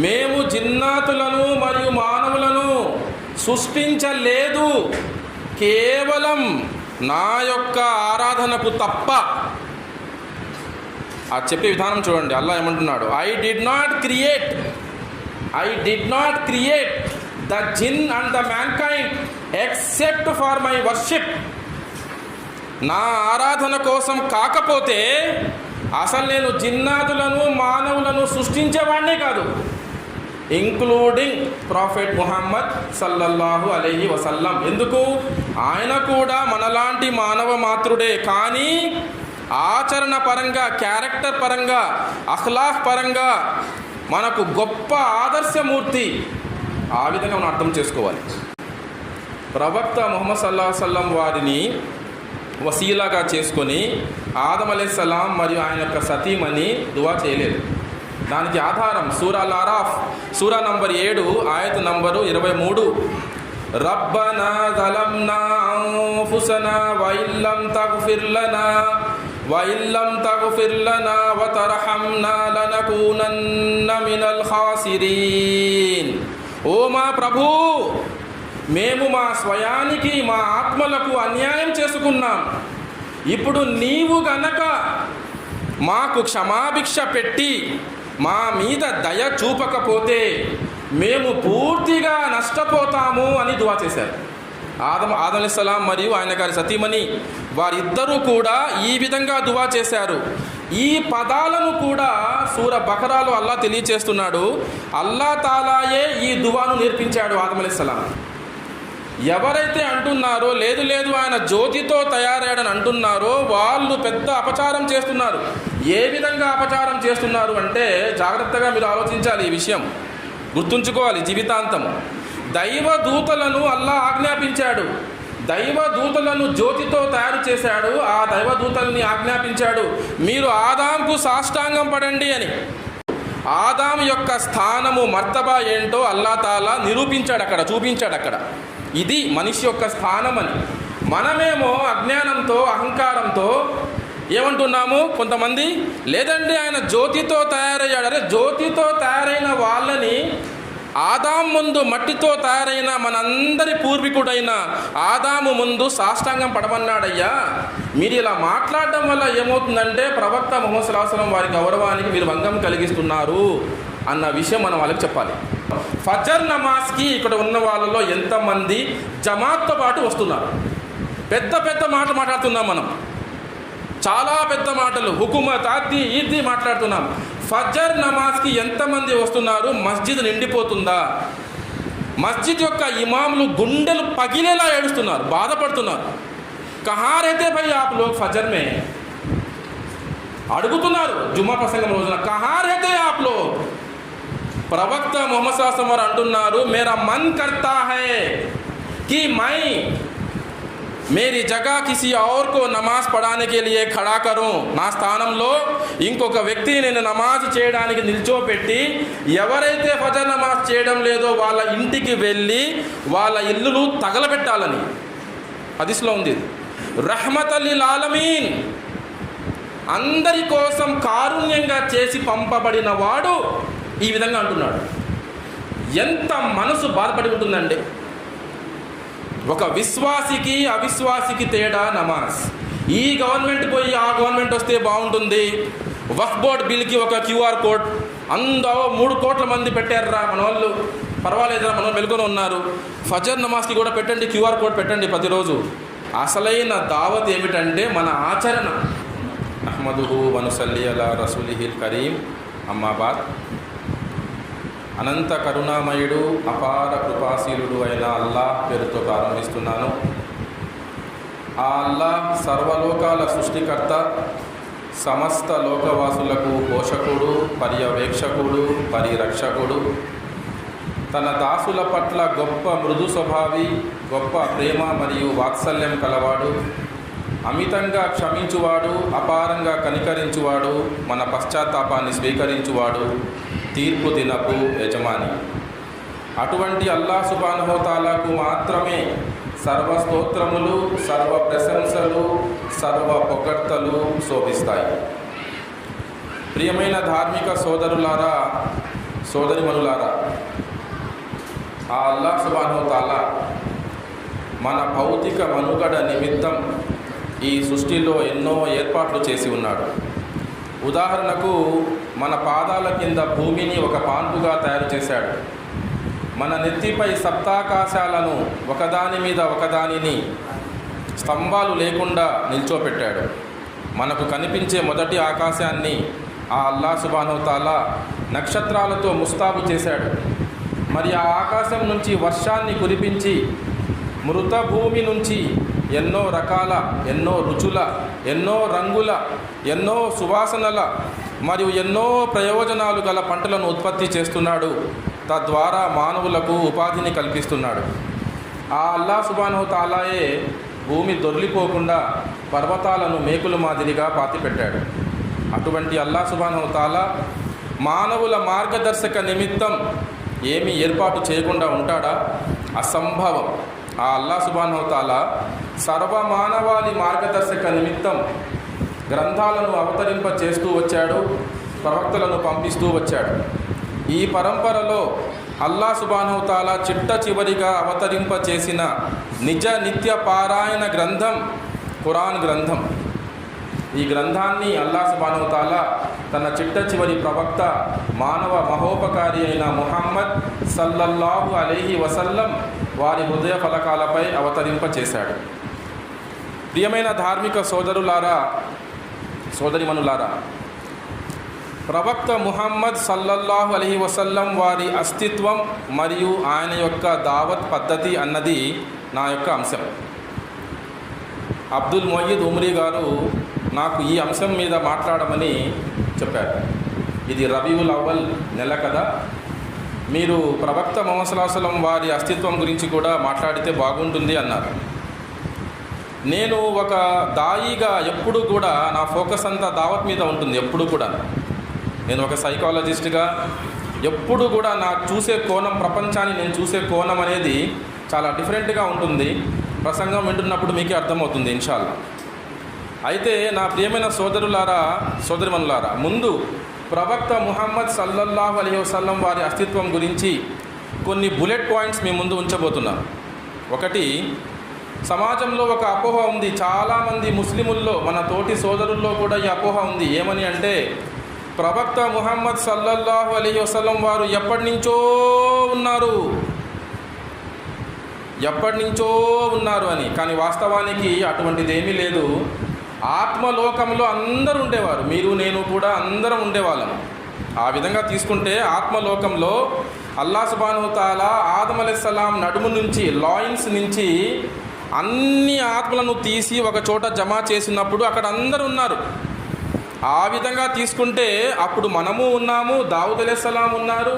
మేము జిన్నాతులను మరియు మానవులను సృష్టించలేదు, కేవలం నా యొక్క ఆరాధనకు తప్ప. ఆ చెప్పే విధానం చూడండి. అల్లాహ్ ఏమంటున్నాడు? I did not create the jinn and the mankind except for my worship. నా ఆరాధన కోసం కాకపోతే అసలు నేను జిన్నాదులను మానవులను సృష్టించేవాడినే కాదు, ఇంక్లూడింగ్ ప్రాఫెట్ ముహమ్మద్ సల్లల్లాహు అలైహి వసల్లం. ఎందుకు? ఆయన కూడా మనలాంటి మానవ మాత్రుడే, కానీ ఆచరణ పరంగా, క్యారెక్టర్ పరంగా, అఖ్లాక్ పరంగా మనకు గొప్ప ఆదర్శమూర్తి. ఆ విధంగా మనం అర్థం చేసుకోవాలి. ప్రవక్త ముహమ్మద్ సల్లల్లాహు అలైహి వసల్లం వారిని వసీలాగా చేసుకొని ఆదం అలైహిస్సలాం మరియు ఆయన యొక్క సతీమణి దువా చేయలేదు. దానికి ఆధారం సూరా అల్ అరాఫ్, సూరా నంబర్ 7, ఆయత్ నంబరు 23. రబ్బనా జలమ్నా అన్ఫుసనా వఇల్లం తగ్ఫిర్ లనా వతర్హమ్నా లనకూనన్న మినల్ ఖాసిరీన్. ఓ మా ప్రభు, మేము మా స్వయానికి, మా ఆత్మలకు అన్యాయం చేసుకున్నాం. ఇప్పుడు నీవు గనక మాకు క్షమాభిక్ష పెట్టి మా మీద దయ చూపకపోతే మేము పూర్తిగా నష్టపోతాము అని దువా చేశారు. ఆదం అలైహిస్సలాం మరియు ఆయన గారి సతీమణి వారిద్దరూ కూడా ఈ విధంగా దువా చేశారు. ఈ పదాలను కూడా సూర బకరాలో అల్లాహ్ తెలియచేస్తున్నాడు. అల్లాహ్ తాలాయే ఈ దువాను నేర్పించాడు ఆదం అలైహిస్సలాం. ఎవరైతే అంటున్నారో లేదు ఆయన జ్యోతితో తయారయ్యాడని అంటున్నారో వాళ్ళు పెద్ద అపచారం చేస్తున్నారు. ఏ విధంగా అపచారం చేస్తున్నారు అంటే జాగ్రత్తగా మీరు ఆలోచించాలి. ఈ విషయం గుర్తుంచుకోవాలి జీవితాంతం. దైవ దూతలను అల్లాహ్ ఆజ్ఞాపించాడు, దైవ దూతలను జ్యోతితో తయారు చేశాడు. ఆ దైవ దూతల్ని ఆజ్ఞాపించాడు, మీరు ఆదాంకు సాష్టాంగం పడండి అని. ఆదాం యొక్క స్థానము, మర్తబా ఏంటో అల్లాహ్ తాలా నిరూపించాడు అక్కడ, చూపించాడు అక్కడ. ఇది మనిషి యొక్క స్థానం అని. మనమేమో అజ్ఞానంతో, అహంకారంతో ఏమంటున్నాము? కొంతమంది లేదండి ఆయన జ్యోతితో తయారయ్యాడు. అరే, జ్యోతితో తయారైన వాళ్ళని ఆదాం ముందు, మట్టితో తయారైన మనందరి పూర్వీకుడైన ఆదాము ముందు సాష్టాంగం పడమన్నాడయ్యా. మీరు ఇలా మాట్లాడడం వల్ల ఏమవుతుందంటే ప్రవక్త ముహమ్మద్ సల్లల్లాహు అలైహి వసల్లం వారి గౌరవానికి మీరు భంగం కలిగిస్తున్నారు అన్న విషయం మనం వాళ్ళకి చెప్పాలి. ఫజర్ నమాజ్కి ఇక్కడ ఉన్న వాళ్ళలో ఎంతమంది జమాత్తో పాటు వస్తున్నారు? పెద్ద పెద్ద మాటలు మాట్లాడుతున్నాం మనం, చాలా పెద్ద మాటలు, హుకుమత్, అది ఇది మాట్లాడుతున్నాం. ఫజర్ నమాజ్కి ఎంతమంది వస్తున్నారు? మస్జిద్ నిండిపోతుందా? మస్జిద్ యొక్క ఇమాములు గుండెలు పగిలేలా ఏడుస్తున్నారు, బాధపడుతున్నారు. కహా रहते भाई आप लोग फजर में? అడుగుతున్నారు జుమ్మా ప్రసంగం రోజున, కహా रहते आप लोग? ప్రవక్త ముహమ్మద్ సల్లల్లాహు అలైహి వసల్లం అంటున్నారు, మేరా మన్ కర్తా హై कि मैं मेरी जगह किसी और को नमाज पढ़ाने के लिए खड़ा करूं. నా స్థానంలో ఇంకొక వ్యక్తిని నేను నమాజ్ చేయడానికి నిల్చోపెట్టి ఎవరైతే ఫజర్ నమాజ్ చేయడం లేదో వాళ్ళ ఇంటికి వెళ్ళి వాళ్ళ ఇల్లులు తగలబెట్టాలని హదీస్లో ఉంది. రహ్మతల్ లిల్ ఆలమీన్, అందరి కోసం కారుణ్యంగా చేసి పంపబడిన వాడు ఈ విధంగా అంటున్నాడు. ఎంత మనసు బాధపడి ఉంటుందండి. ఒక విశ్వాసికి అవిశ్వాసికి తేడా నమాజ్. ఈ గవర్నమెంట్ పోయి ఆ గవర్నమెంట్ వస్తే బాగుంటుంది, వక్ఫ్ బోర్డ్ బిల్కి ఒక QR కోడ్, 3 కోట్ల మంది పెట్టారురా మన వాళ్ళు, పర్వాలేదురా మన వాళ్ళు మెలుకొని ఉన్నారు. ఫజర్ నమాజ్కి కూడా పెట్టండి, QR కోడ్ పెట్టండి ప్రతిరోజు. అసలైన దావత్ ఏమిటంటే మన ఆచరణ. అహ్మదుహు వనుసల్లి అలా రసూలిహిల్ కరీం. అమ్మాబాద్. అనంత కరుణామయుడు, అపార కృపాశీలుడు అయిన అల్లాహ్ పేరుతో ప్రారంభిస్తున్నాను. ఆ అల్లాహ్ సర్వలోకాల సృష్టికర్త, సమస్త లోకవాసులకు పోషకుడు, పర్యవేక్షకుడు, పరిరక్షకుడు. తన దాసుల పట్ల గొప్ప మృదు స్వభావి, గొప్ప ప్రేమ మరియు వాత్సల్యం కలవాడు, అమితంగా క్షమించువాడు, అపారంగా కనికరించువాడు, మన పశ్చాత్తాపాన్ని స్వీకరించువాడు, తీర్పు దినపు యజమాని. అటువంటి అల్లాహ్ సుబ్హానహు తాలాకు మాత్రమే సర్వ స్తోత్రములు, సర్వ ప్రశంసలు, సర్వ పొగడ్తలు శోభిస్తాయి. ప్రియమైన ధార్మిక సోదరులారా, సోదరిమణులారా, ఆ అల్లాహ్ సుబ్హానహు తాలా మన భౌతిక మనుగడ నిమిత్తం ఈ సృష్టిలో ఎన్నో ఏర్పాట్లు చేసి ఉన్నాడు. ఉదాహరణకు మన పాదాల కింద భూమిని ఒక పాన్పుగా తయారు చేశాడు. మన నెత్తిపై సప్తాకాశాలను ఒకదాని మీద ఒకదానిని స్తంభాలు లేకుండా నిల్చోపెట్టాడు. మనకు కనిపించే మొదటి ఆకాశాన్ని ఆ అల్లాహ్ సుబ్హానహు తాలా నక్షత్రాలతో ముస్తాబు చేశాడు. మరి ఆ ఆకాశం నుంచి వర్షాన్ని కురిపించి మృత భూమి నుంచి ఎన్నో రకాల, ఎన్నో రుచుల, ఎన్నో రంగుల, ఎన్నో సువాసనల మరియు ఎన్నో ప్రయోజనాలు గల పంటలను ఉత్పత్తి చేస్తున్నాడు. తద్వారా మానవులకు ఉపాధిని కల్పిస్తున్నాడు. ఆ అల్లాహ్ సుబ్హానహు తాలాయే భూమి దొర్లిపోకుండా పర్వతాలను మేకుల మాదిరిగా పాతిపెట్టాడు. అటువంటి అల్లాహ్ సుబ్హానహు తాలా మానవుల మార్గదర్శక నిమిత్తం ఏమీ ఏర్పాటు చేయకుండా ఉంటాడా? అసంభవం. ఆ అల్లాహ్ సుబ్హానహు తాలా సర్వమానవాళి మార్గదర్శక నిమిత్తం గ్రంథాలను అవతరింప చేస్తూ వచ్చాడు, ప్రవక్తలను పంపిస్తూ వచ్చాడు. ఈ పరంపరలో అల్లాహ్ సుబ్హానహు తాలా చిట్ట చివరిగా అవతరింప చేసిన నిజ నిత్య పారాయణ గ్రంథం ఖురాన్ గ్రంథం. ఈ గ్రంథాన్ని అల్లాహ్ సుబ్హానహు తాలా తన చిట్ట చివరి ప్రవక్త మానవ మహోపకారి అయిన ముహమ్మద్ సల్లల్లాహు అలైహి వసల్లం వారి హృదయ ఫలకాలపై అవతరింప చేశాడు. ప్రియమైన ధార్మిక సోదరులారా, సోదరిమణులారా, ప్రవక్త ముహమ్మద్ సల్లల్లాహు అలైహి వసల్లం వారి అస్తిత్వం మరియు ఆయన యొక్క దావత్ పద్ధతి అన్నది నా యొక్క అంశం. అబ్దుల్ మొయీద్ ఉమ్రీ గారు నాకు ఈ అంశం మీద మాట్లాడమని చెప్పారు. ఇది రబీఉల్ అవ్వల్ నెల కదా, మీరు ప్రవక్త ముహమ్మద్ సల్లల్లాహు అలైహి వసల్లం వారి అస్తిత్వం గురించి కూడా మాట్లాడితే బాగుంటుంది అన్నారు. నేను ఒక దాయిగా ఎప్పుడు కూడా నా ఫోకస్ అంతా దావత్ మీద ఉంటుంది. ఎప్పుడు కూడా నేను ఒక సైకాలజిస్ట్గా ఎప్పుడు కూడా నా చూసే కోణం, ప్రపంచాన్ని నేను చూసే కోణం అనేది చాలా డిఫరెంట్గా ఉంటుంది. ప్రసంగం వింటున్నప్పుడు మీకే అర్థమవుతుంది ఇన్షాల్లా. అయితే నా ప్రియమైన సోదరులారా, సోదరిమణులారా, ముందు ప్రవక్త ముహమ్మద్ సల్లల్లాహు అలైహి వసల్లం వారి అస్తిత్వం గురించి కొన్ని బుల్లెట్ పాయింట్స్ మీ ముందు ఉంచబోతున్నాను. ఒకటి, సమాజంలో ఒక అపోహ ఉంది. చాలామంది ముస్లిముల్లో, మన తోటి సోదరుల్లో కూడా ఈ అపోహ ఉంది. ఏమని అంటే, ప్రవక్త ముహమ్మద్ సల్లల్లాహు అలైహి వసల్లం వారు ఎప్పటి నుంచో ఉన్నారు అని. కానీ వాస్తవానికి అటువంటిది ఏమీ లేదు. ఆత్మలోకంలో అందరూ ఉండేవారు. మీరు, నేను కూడా అందరం ఉండేవాళ్ళం. ఆ విధంగా తీసుకుంటే ఆత్మలోకంలో అల్లాహ్ సుబ్హానహు తాలా ఆదం అలైహిస్సలాం నడుము నుంచి, లాయిన్స్ నుంచి అన్ని ఆత్మలను తీసి ఒక చోట జమ చేసినప్పుడు అక్కడ అందరూ ఉన్నారు. ఆ విధంగా తీసుకుంటే అప్పుడు మనము ఉన్నాము, దావూద్ అలైహిస్సలాం ఉన్నారు,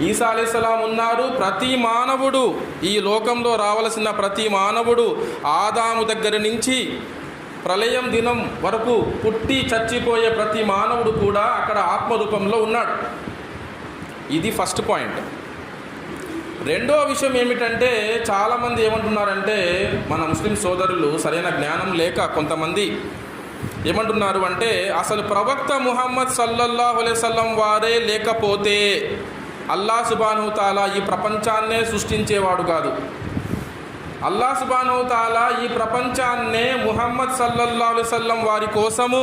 ఈసా అలైహిస్సలాం ఉన్నారు. ప్రతి మానవుడు, ఈ లోకంలో రావలసిన ప్రతి మానవుడు ఆదాము దగ్గర నుంచి ప్రళయం దినం వరకు పుట్టి చచ్చిపోయే ప్రతి మానవుడు కూడా అక్కడ ఆత్మరూపంలో ఉన్నాడు. ఇది ఫస్ట్ పాయింట్. రెండో విషయం ఏమిటంటే, చాలామంది ఏమంటున్నారంటే, మన ముస్లిం సోదరులు సరైన జ్ఞానం లేక కొంతమంది ఏమంటున్నారు అంటే, అసలు ప్రవక్త ముహమ్మద్ సల్లల్లాహు అలైహి వసల్లం వారే లేకపోతే అల్లాహ్ సుబ్హానహు తాలా ఈ ప్రపంచాన్నే సృష్టించేవాడు కాదు. అల్లాహ్ సుబ్హానహు తాలా ఈ ప్రపంచాన్నే ముహమ్మద్ సల్లల్లాహు అలైహి వసల్లం వారి కోసము,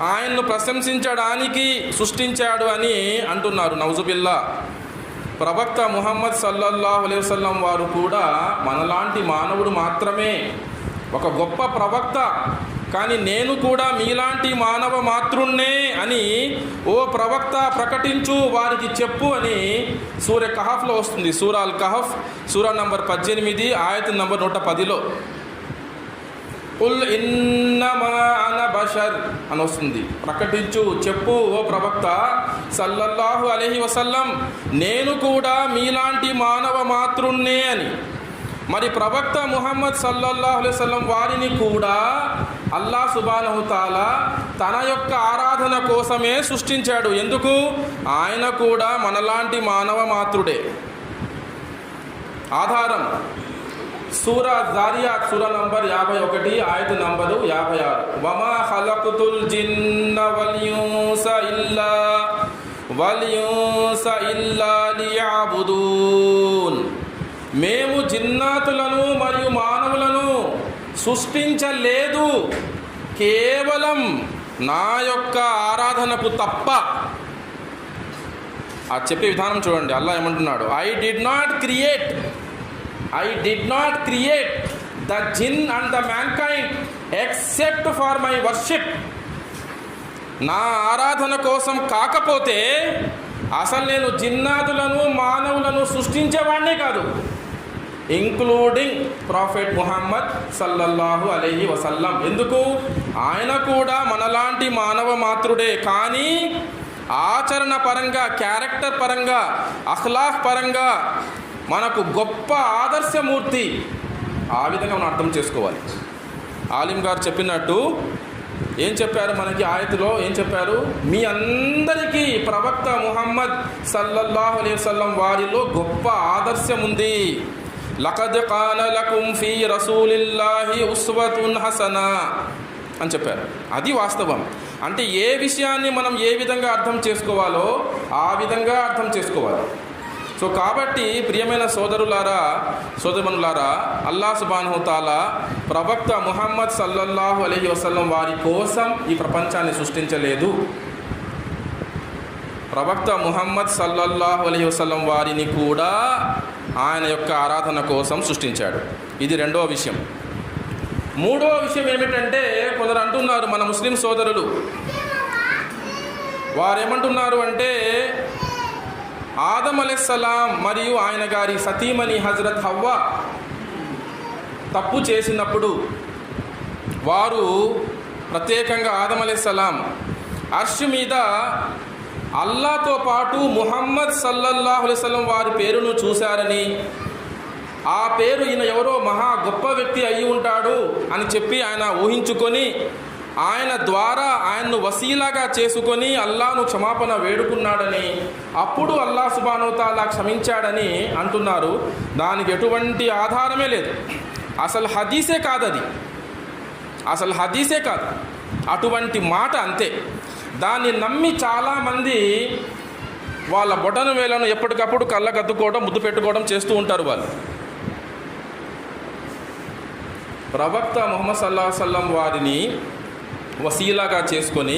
ఆయన్ను ప్రశంసించడానికి సృష్టించాడు అని అంటున్నారు. నౌజుబిల్లా. ప్రవక్త ముహమ్మద్ సల్లల్లాహు అలైహి వసల్లం వారు కూడా మనలాంటి మానవుడు మాత్రమే, ఒక గొప్ప ప్రవక్త. కానీ నేను కూడా మీలాంటి మానవ మాతృన్నే అని ఓ ప్రవక్త ప్రకటించు, వారికి చెప్పు అని సూర కహఫ్లో వస్తుంది. సూరా అల్ కహఫ్, సూరా నంబర్ 18, ఆయత్ నంబర్ 110లో కుల్ ఇన్నమా అన బషర్ అని వస్తుంది. ప్రకటించు, చెప్పు ఓ ప్రవక్త సల్లల్లాహు అలైహి వసల్లం, నేను కూడా మీలాంటి మానవ మాతృన్నే అని. మరి ప్రవక్త ముహమ్మద్ సల్లల్లాహు అలైహి వసల్లం వారిని కూడా అల్లాహ్ సుబ్హానహు తాలా తన యొక్క ఆరాధన కోసమే సృష్టించాడు. ఎందుకు? ఆయన కూడా మనలాంటి మానవ మాతృడే. ఆధారం సూరా జారియాత్, సూరా నంబర్ 51, ఆయత్ నంబరు 56. వమా ఖలక్తుల్ జిన్న వల్ ఇన్స ఇల్లా వల్ ఇన్స ఇల్లా లియఅబుదూన్. మేము జిన్నాతులను మరియు మానవులను సృష్టించలేదు కేవలం నా యొక్క ఆరాధనకు తప్ప. ఆ చెప్పే విధానం చూడండి. అల్లాహ్ ఏమంటున్నాడు, I did not create the jinn and the mankind except for my worship. నా ఆరాధన కోసం కాకపోతే అసలు నేను జిన్నాదులను మానవులను సృష్టించేవాడినే కాదు, ఇంక్లూడింగ్ ప్రాఫెట్ ముహమ్మద్ సల్లల్లాహు అలైహి వసల్లం. ఎందుకు? ఆయన కూడా మనలాంటి మానవ మాత్రుడే, కానీ ఆచరణ పరంగా, క్యారెక్టర్ పరంగా, అఖ్లాక్ పరంగా మనకు గొప్ప ఆదర్శమూర్తి. ఆ విధంగా మనం అర్థం చేసుకోవాలి. ఆలిం గారు చెప్పినట్టు ఏం చెప్పారు మనకి ఆయతులో? ఏం చెప్పారు? మీ అందరికీ ప్రవక్త ముహమ్మద్ సల్లల్లాహు అలైహి వసల్లం వారిలో గొప్ప ఆదర్శం ఉంది. లఖద్ కాన లకుం ఫీ రసూలిల్లాహి ఉస్వతున్ హసనా అని చెప్పారు. అది వాస్తవం. అంటే ఏ విషయాన్ని మనం ఏ విధంగా అర్థం చేసుకోవాలో ఆ విధంగా అర్థం చేసుకోవాలి. సో కాబట్టి ప్రియమైన సోదరుమనులారా, అల్లాహ్ సుబ్హానహు తాలా ప్రవక్త ముహమ్మద్ సల్లల్లాహు అలైహి వసల్లం వారి కోసం ఈ ప్రపంచాన్ని సృష్టించలేదు. ప్రవక్త ముహమ్మద్ సల్లల్లాహు అలైహి వసల్లం వారిని కూడా ఆయన యొక్క ఆరాధన కోసం సృష్టించాడు. ఇది రెండవ విషయం. మూడవ విషయం ఏమిటంటే, కొందరు అంటున్నారు మన ముస్లిం సోదరులు, వారేమంటున్నారు అంటే ఆదం అలైహిస్సలాం మరియు ఆయన గారి సతీమణి హజరత్ హవ్వా తప్పు చేసినప్పుడు వారు ప్రత్యేకంగా ఆదం అలైహిస్సలాం అర్ష్ మీద అల్లాతో పాటు ముహమ్మద్ సల్లల్లాహు అలైహి వసల్లం వారి పేరును చూశారని, ఆ పేరు ఈయన ఎవరో మహా గొప్ప వ్యక్తి అయి ఉంటాడు అని చెప్పి ఆయన ఊహించుకొని ఆయన ద్వారా ఆయన్ను వసీలాగా చేసుకొని అల్లాహ్ను క్షమాపణ వేడుకున్నాడని, అప్పుడు అల్లాహ్ సుబ్హానహు తాలా క్షమించాడని అంటున్నారు. దానికి ఎటువంటి ఆధారమే లేదు. అసలు హదీసే కాదు, అసలు హదీసే కాదు, అటువంటి మాట అంతే. దాన్ని నమ్మి చాలామంది వాళ్ళ బొటన వేలను ఎప్పటికప్పుడు కళ్ళకద్దుకోవడం, ముద్దు పెట్టుకోవడం చేస్తూ ఉంటారు. వాళ్ళు ప్రవక్త ముహమ్మద్ సల్లల్లాహు అలైహి వసల్లం వారిని వసీలాగా చేసుకొని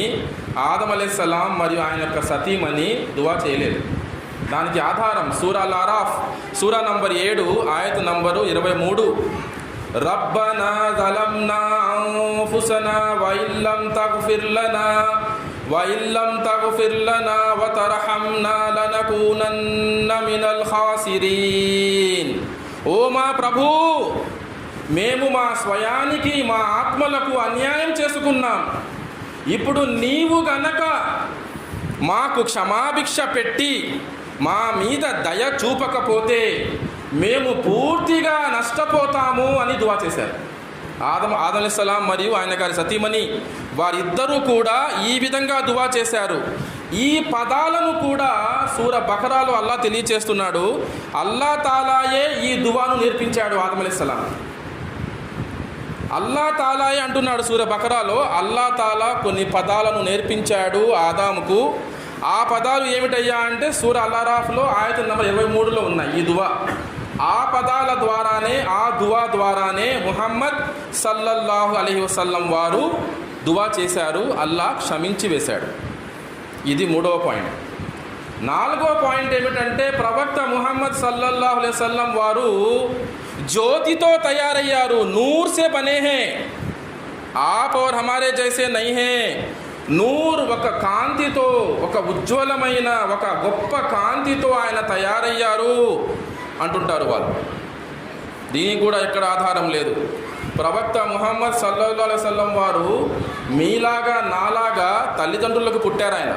ఆదం అలైహిస్సలాం మరియు ఆయన యొక్క సతీమణి దువా చేయలేదు. దానికి ఆధారం సూరా అల్ అరాఫ్ సూరా నంబర్ 7 ఆయత్ నంబరు 23. రబ్బనా జలమ్నా అన్ఫుసనా వఇల్లం తగ్ఫిర్ లనా వతర్హమ్నా లనకూనన్న మినల్ ఖాసిరీన్. ఓ మా ప్రభు, మేము మా స్వయానికి, మా ఆత్మలకు అన్యాయం చేసుకున్నాం. ఇప్పుడు నీవు గనక మాకు క్షమాభిక్ష పెట్టి మా మీద దయ చూపకపోతే మేము పూర్తిగా నష్టపోతాము అని దువా చేశారు. ఆదం అలైహిస్సలాం మరియు ఆయన గారి సతీమణి వారిద్దరూ కూడా ఈ విధంగా దువా చేశారు. ఈ పదాలను కూడా సూర బకరాలో అల్లాహ్ తెలియచేస్తున్నాడు. అల్లాహ్ తాలాయే ఈ దువాను నేర్పించాడు ఆదం అలైహిస్సలాం. అల్లాహ్ తాలాయే అంటున్నాడు సూర బకరాలో, అల్లాహ్ తాలా కొన్ని పదాలను నేర్పించాడు ఆదాముకు. ఆ పదాలు ఏమిటయ్యా అంటే సూర అల్ అరాఫ్లో ఆయత్ నంబర్ 23లో ఉన్నాయి ఈ దువా. ఆ పదాల ద్వారానే, ఆ దువా ద్వారానే ముహమ్మద్ సల్లల్లాహు అలైహి వసల్లం వారు దువా చేశారు. అల్లాహ్ క్షమించి వేశాడు. ఇది మూడవ పాయింట్. నాలుగో పాయింట్ ఏమిటంటే ప్రవక్త ముహమ్మద్ సల్లల్లాహు అలైహి వసల్లం వారు జ్యోతితో తయారయ్యారు. నూర్ సే బనే హే, ఆప్ ఔర్ హమారే జైసే నహీ హే. నూర్ ఒక కాంతితో, ఒక ఉజ్వలమైన, ఒక గొప్ప కాంతితో ఆయన తయారయ్యారు అంటుంటారు వాళ్ళు. దీనికి కూడా ఎక్కడ ఆధారం లేదు. ప్రవక్త ముహమ్మద్ సల్లల్లాహు అలైహి వసల్లం వారు మీలాగా నాలాగా తల్లిదండ్రులకు పుట్టారు. ఆయన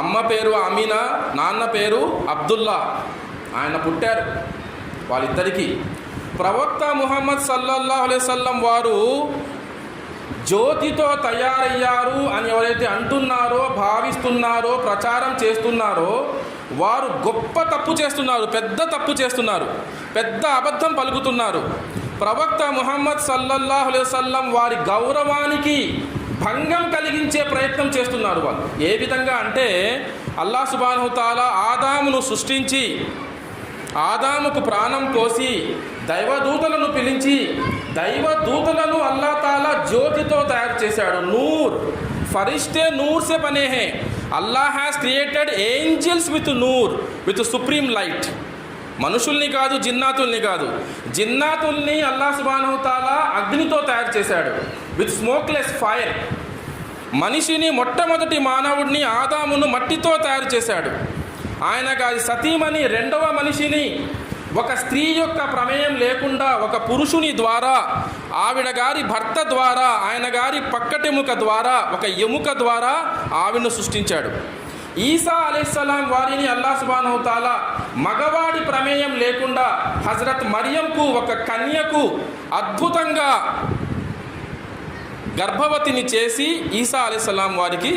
అమ్మ పేరు అమీనా, నాన్న పేరు అబ్దుల్లా. ఆయన పుట్టారు వాళ్ళిద్దరికీ. ప్రవక్త ముహమ్మద్ సల్లల్లాహు అలైహి వసల్లం వారు జ్యోతితో తయారయ్యారు అని ఎవరైతే అంటున్నారో, భావిస్తున్నారో, ప్రచారం చేస్తున్నారో వారు గొప్ప తప్పు చేస్తున్నారు, పెద్ద తప్పు చేస్తున్నారు, పెద్ద అబద్ధం పలుకుతున్నారు. ప్రవక్త ముహమ్మద్ సల్లల్లాహు అలైహి వసల్లం వారి గౌరవానికి భంగం కలిగించే ప్రయత్నం చేస్తున్నారు వాళ్ళు. ఏ విధంగా అంటే అల్లాహ్ సుబ్హానహు తాలా ఆదామును సృష్టించి ఆదాముకు ప్రాణం పోసి దైవదూతలను పిలిచి దైవదూతలను అల్లాహ్ తాలా జ్యోతితో తయారు చేశాడు. నూర్ ఫరిష్తే నూర్ సే బనే హై. Allah has created angels with noor, with supreme light. మనుషుల్ని కాదు, జిన్నాతుల్ని కాదు. జిన్నాతుల్ని అల్లాహ్ సుబ్హానహు తాలా అగ్నితో తయారు చేశాడు, విత్ స్మోక్లెస్ ఫైర్. మనిషిని మొట్టమొదటి మానవుడిని ఆదామును మట్టితో తయారు చేశాడు. ఆయన గారి సతీమణి రెండవ మనిషిని ఒక స్త్రీ యొక్క ప్రమేయం లేకుండా ఒక పురుషుని ద్వారా, ఆవిడ గారి భర్త ద్వారా, ఆయన గారి పక్కటెముక ద్వారా, ఒక ఎముక ద్వారా ఆవిడను సృష్టించాడు. ఈసా అలైహిస్సలాం వారిని అల్లాహ్ సుబ్హానహు తాలా మగవాడి ప్రమేయం లేకుండా హజరత్ మరియంకు, ఒక కన్యకు అద్భుతంగా గర్భవతిని చేసి ఈసా అలైహిస్సలాం వారికి